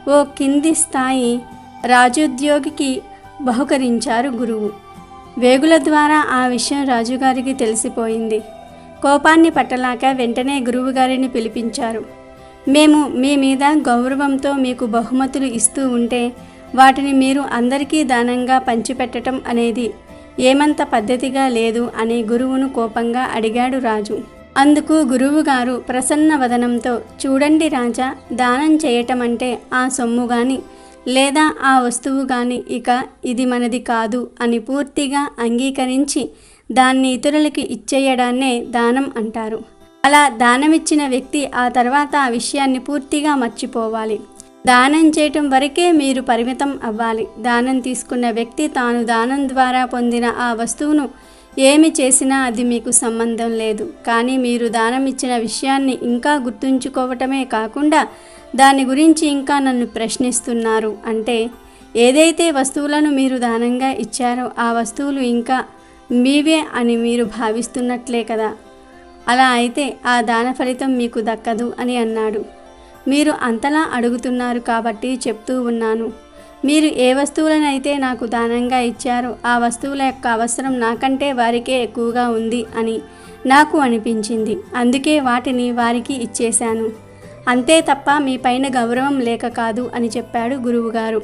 ఓ కింది స్థాయి రాజోద్యోగికి బహుకరించారు గురువు. వేగుల ద్వారా ఆ విషయం రాజుగారికి తెలిసిపోయింది. కోపాన్ని పట్టలేక వెంటనే గురువుగారిని పిలిపించారు. మేము మీ మీద గౌరవంతో మీకు బహుమతులు ఇస్తూ ఉంటే వాటిని మీరు అందరికీ దానంగా పంచిపెట్టడం అనేది ఏమంత పద్ధతిగా లేదు అని గురువును కోపంగా అడిగాడు రాజు. అందుకు గురువుగారు ప్రసన్న వదనంతో, చూడండి రాజా, దానం చేయటం అంటే ఆ సొమ్ము గాని లేదా ఆ వస్తువు గాని ఇక ఇది మనది కాదు అని పూర్తిగా అంగీకరించి దాన్ని ఇతరులకి ఇచ్చేయడాన్నే దానం అంటారు. అలా దానమిచ్చిన వ్యక్తి ఆ తర్వాత ఆ విషయాన్ని పూర్తిగా మర్చిపోవాలి. దానం చేయటం వరకే మీరు పరిమితం అవ్వాలి. దానం తీసుకున్న వ్యక్తి తాను దానం ద్వారా పొందిన ఆ వస్తువును ఏమి చేసినా అది మీకు సంబంధం లేదు. కానీ మీరు దానం ఇచ్చిన విషయాన్ని ఇంకా గుర్తుంచుకోవటమే కాకుండా దాని గురించి ఇంకా నన్ను ప్రశ్నిస్తున్నారు అంటే ఏదైతే వస్తువులను మీరు దానంగా ఇచ్చారో ఆ వస్తువులు ఇంకా మీవే అని మీరు భావిస్తున్నట్లే కదా. అలా అయితే ఆ దాన ఫలితం మీకు దక్కదు అని అన్నాడు. మీరు అంతలా అడుగుతున్నారు కాబట్టి చెప్తూ ఉన్నాను. మీరు ఏ వస్తువులనైతే నాకు దానంగా ఇచ్చారో ఆ వస్తువుల యొక్క అవసరం నాకంటే వారికే ఎక్కువగా ఉంది అని నాకు అనిపించింది. అందుకే వాటిని వారికి ఇచ్చేశాను. అంతే తప్ప మీ పైన గౌరవం లేక కాదు అని చెప్పాడు గురువుగారు.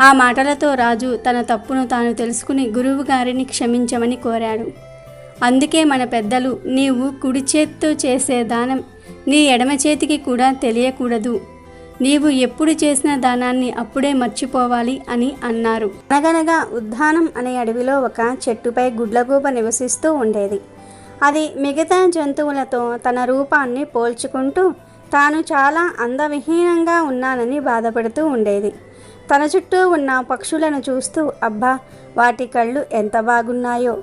ఆ మాటలతో రాజు తన తప్పును తాను తెలుసుకుని గురువుగారిని క్షమించమని కోరాడు. అందుకే మన పెద్దలు, నీవు కుడి చేత్తో చేసే దానం నీ ఎడమ చేతికి కూడా తెలియకూడదు. నీవు ఎప్పుడు చేసిన దానాన్ని అప్పుడే మర్చిపోవాలి అని అన్నారు. అనగనగా ఉద్దానం అనే అడవిలో ఒక చెట్టుపై గుడ్లగూబ నివసిస్తూ ఉండేది. అది మిగతా జంతువులతో తన రూపాన్ని పోల్చుకుంటూ తాను చాలా అందవిహీనంగా ఉన్నానని బాధపడుతూ ఉండేది. తన చుట్టూ ఉన్న పక్షులను చూస్తూ, అబ్బా వాటి కళ్ళు ఎంత బాగున్నాయో,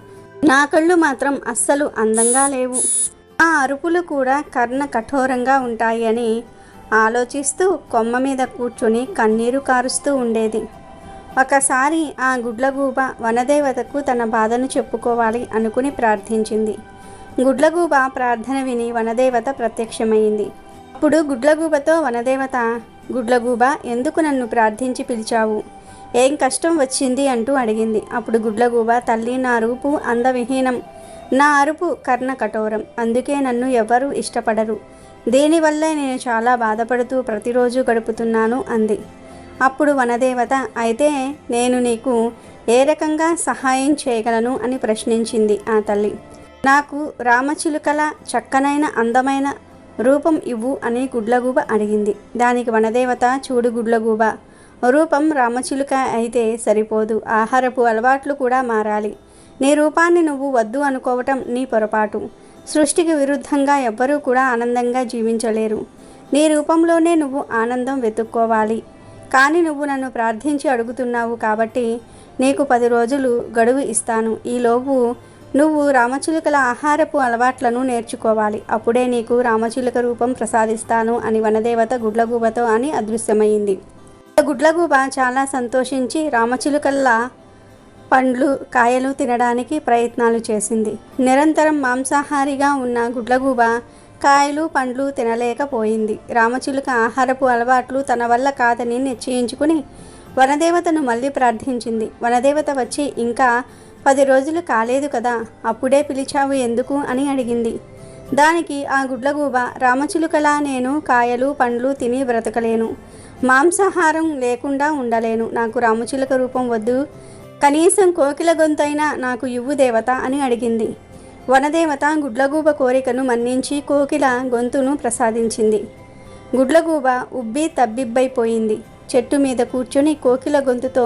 నా కళ్ళు మాత్రం అస్సలు అందంగా లేవు. ఆ అరుపులు కూడా కర్ణ కఠోరంగా ఉంటాయి అని ఆలోచిస్తూ కొమ్మ మీద కూర్చొని కన్నీరు కారుస్తూ ఉండేది. ఒకసారి ఆ గుడ్లగూబ వనదేవతకు తన బాధను చెప్పుకోవాలి అనుకుని ప్రార్థించింది. గుడ్లగూబ ప్రార్థన విని వనదేవత ప్రత్యక్షమైంది. అప్పుడు గుడ్లగూబతో వనదేవత, గుడ్లగూబ, ఎందుకు నన్ను ప్రార్థించి పిలిచావు? ఏం కష్టం వచ్చింది అంటూ అడిగింది. అప్పుడు గుడ్లగూబ, తల్లి, నా రూపు అందవిహీనం, నా అరుపు కర్ణ కఠోరం, అందుకే నన్ను ఎవ్వరూ ఇష్టపడరు. దీనివల్లే నేను చాలా బాధపడుతూ ప్రతిరోజు గడుపుతున్నాను అంది. అప్పుడు వనదేవత, అయితే నేను నీకు ఏ రకంగా సహాయం చేయగలను అని ప్రశ్నించింది ఆ తల్లి. నాకు రామచిలుకల చక్కనైన అందమైన రూపం ఇవ్వు అని గుడ్లగూబ అడిగింది. దానికి వనదేవత, చూడు గుడ్లగూబ, రూపం రామచిలుక అయితే సరిపోదు, ఆహారపు అలవాట్లు కూడా మారాలి. నీ రూపాన్ని నువ్వు వద్దు అనుకోవటం నీ పొరపాటు. సృష్టికి విరుద్ధంగా ఎవ్వరూ కూడా ఆనందంగా జీవించలేరు. నీ రూపంలోనే నువ్వు ఆనందం వెతుక్కోవాలి. కానీ నువ్వు నన్ను ప్రార్థించి అడుగుతున్నావు కాబట్టి నీకు 10 రోజులు గడువు ఇస్తాను. ఈలోపు నువ్వు రామచిలుకల ఆహారపు అలవాట్లను నేర్చుకోవాలి. అప్పుడే నీకు రామచిలుక రూపం ప్రసాదిస్తాను అని వనదేవత గుడ్లగూబతో అని అదృశ్యమైంది. గుడ్లగూబ చాలా సంతోషించి రామచిలుకల్లా పండ్లు, కాయలు తినడానికి ప్రయత్నాలు చేసింది. నిరంతరం మాంసాహారిగా ఉన్న గుడ్లగూబ కాయలు, పండ్లు తినలేకపోయింది. రామచిలుక ఆహారపు అలవాట్లు తన వల్ల కాదని నిశ్చయించుకుని వనదేవతను మళ్ళీ ప్రార్థించింది. వనదేవత వచ్చి, ఇంకా 10 రోజులు కాలేదు కదా, అప్పుడే పిలిచావు ఎందుకు అని అడిగింది. దానికి ఆ గుడ్లగూబ, రామచిలుకలా నేను కాయలు, పండ్లు తిని బ్రతకలేను, మాంసాహారం లేకుండా ఉండలేను. నాకు రామచిలుక రూపం వద్దు, కనీసం కోకిల గొంతైనా నాకు ఇవ్వు దేవత అని అడిగింది. వనదేవత గుడ్లగూబ కోరికను మన్నించి కోకిల గొంతును ప్రసాదించింది. గుడ్లగూబ ఉబ్బి తబ్బిబ్బైపోయింది. చెట్టు మీద కూర్చొని కోకిల గొంతుతో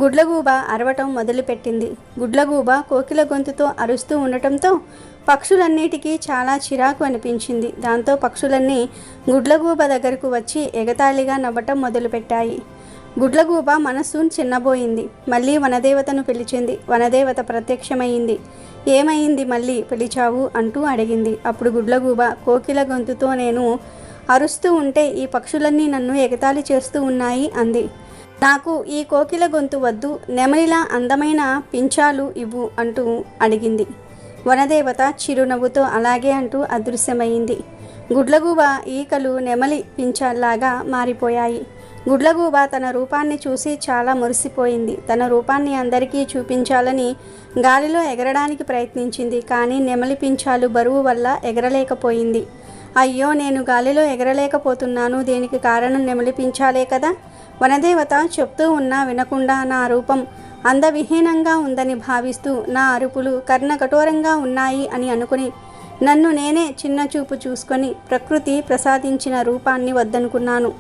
గుడ్లగూబ అరవటం మొదలుపెట్టింది. గుడ్లగూబ కోకిల గొంతుతో అరుస్తూ ఉండటంతో పక్షులన్నిటికీ చాలా చిరాకు అనిపించింది. దాంతో పక్షులన్నీ గుడ్లగూబ దగ్గరకు వచ్చి ఎగతాళిగా నవ్వటం మొదలుపెట్టాయి. గుడ్లగూబ మనస్సు చిన్నబోయింది. మళ్ళీ వనదేవతను పిలిచింది. వనదేవత ప్రత్యక్షమైంది. ఏమైంది, మళ్ళీ పిలిచావు అంటూ అడిగింది. అప్పుడు గుడ్లగూబ కోకిల గొంతుతో నేను అరుస్తూ ఉంటే ఈ పక్షులన్నీ నన్ను ఎగతాళి చేస్తూ ఉన్నాయి అంది. నాకు ఈ కోకిల గొంతు వద్దు, నెమలిలా అందమైన పించాలు ఇవ్వు అంటూ అడిగింది. వనదేవత చిరునవ్వుతో అలాగే అంటూ అదృశ్యమైంది. గుడ్లగూబ ఈకలు నెమలి పించాల్లాగా మారిపోయాయి. గుడ్లగూబ తన రూపాన్ని చూసి చాలా మురిసిపోయింది. తన రూపాన్ని అందరికీ చూపించాలని గాలిలో ఎగరడానికి ప్రయత్నించింది. కానీ నెమలి పించాలు బరువు వల్ల ఎగరలేకపోయింది. అయ్యో, నేను గాలిలో ఎగరలేకపోతున్నాను, దీనికి కారణం నెమలి పించాలే కదా. వనదేవత చెప్తూ ఉన్నా వినకుండా నా రూపం అందవిహీనంగా ఉందని భావిస్తూ నా అరుపులు కర్ణ కఠోరంగా ఉన్నాయి అని అనుకుని నన్ను నేనే చిన్నచూపు చూసుకొని ప్రకృతి ప్రసాదించిన రూపాన్ని వద్దనుకున్నాను.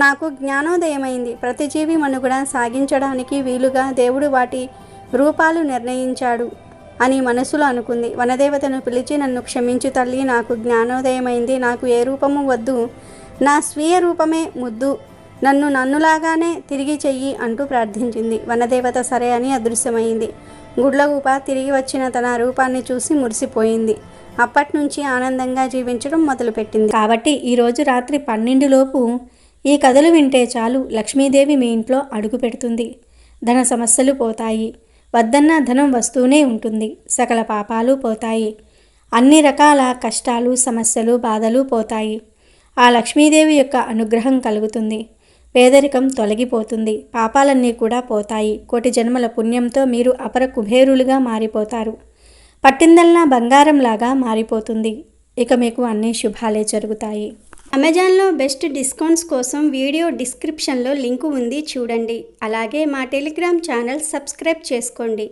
నాకు జ్ఞానోదయమైంది. ప్రతి జీవి మనుగడ సాగించడానికి వీలుగా దేవుడు వాటి రూపాలు నిర్ణయించాడు అని మనసులో అనుకుంది. వనదేవతను పిలిచి, నన్ను క్షమించు తల్లి, నాకు జ్ఞానోదయమైంది, నాకు ఏ రూపము వద్దు, నా స్వీయ రూపమే ముద్దు, నన్ను నన్నులాగానే తిరిగి చెయ్యి అంటూ ప్రార్థించింది. వనదేవత సరే అని అదృశ్యమైంది. గుడ్లగూబ తిరిగి వచ్చిన తన రూపాన్ని చూసి మురిసిపోయింది. అప్పటి నుంచి ఆనందంగా జీవించడం మొదలుపెట్టింది. కాబట్టి ఈరోజు రాత్రి 12 లోపు ఈ కథలు వింటే చాలు, లక్ష్మీదేవి మీ ఇంట్లో అడుగు పెడుతుంది. ధన సమస్యలు పోతాయి. వద్దన్న ధనం వస్తూనే ఉంటుంది. సకల పాపాలు పోతాయి. అన్ని రకాల కష్టాలు, సమస్యలు, బాధలు పోతాయి. ఆ లక్ష్మీదేవి యొక్క అనుగ్రహం కలుగుతుంది. పేదరికం తొలగిపోతుంది. పాపాలన్నీ కూడా పోతాయి. కోటి జన్మల పుణ్యంతో మీరు అపర కుబేరులుగా మారిపోతారు. పట్టిందల్లా బంగారంలాగా మారిపోతుంది. ఇక మీకు అన్ని శుభాలే జరుగుతాయి. అమెజాన్లో బెస్ట్ డిస్కౌంట్స్ కోసం వీడియో డిస్క్రిప్షన్లో లింకు ఉంది, చూడండి. అలాగే మా టెలిగ్రామ్ ఛానల్ సబ్స్క్రైబ్ చేసుకోండి.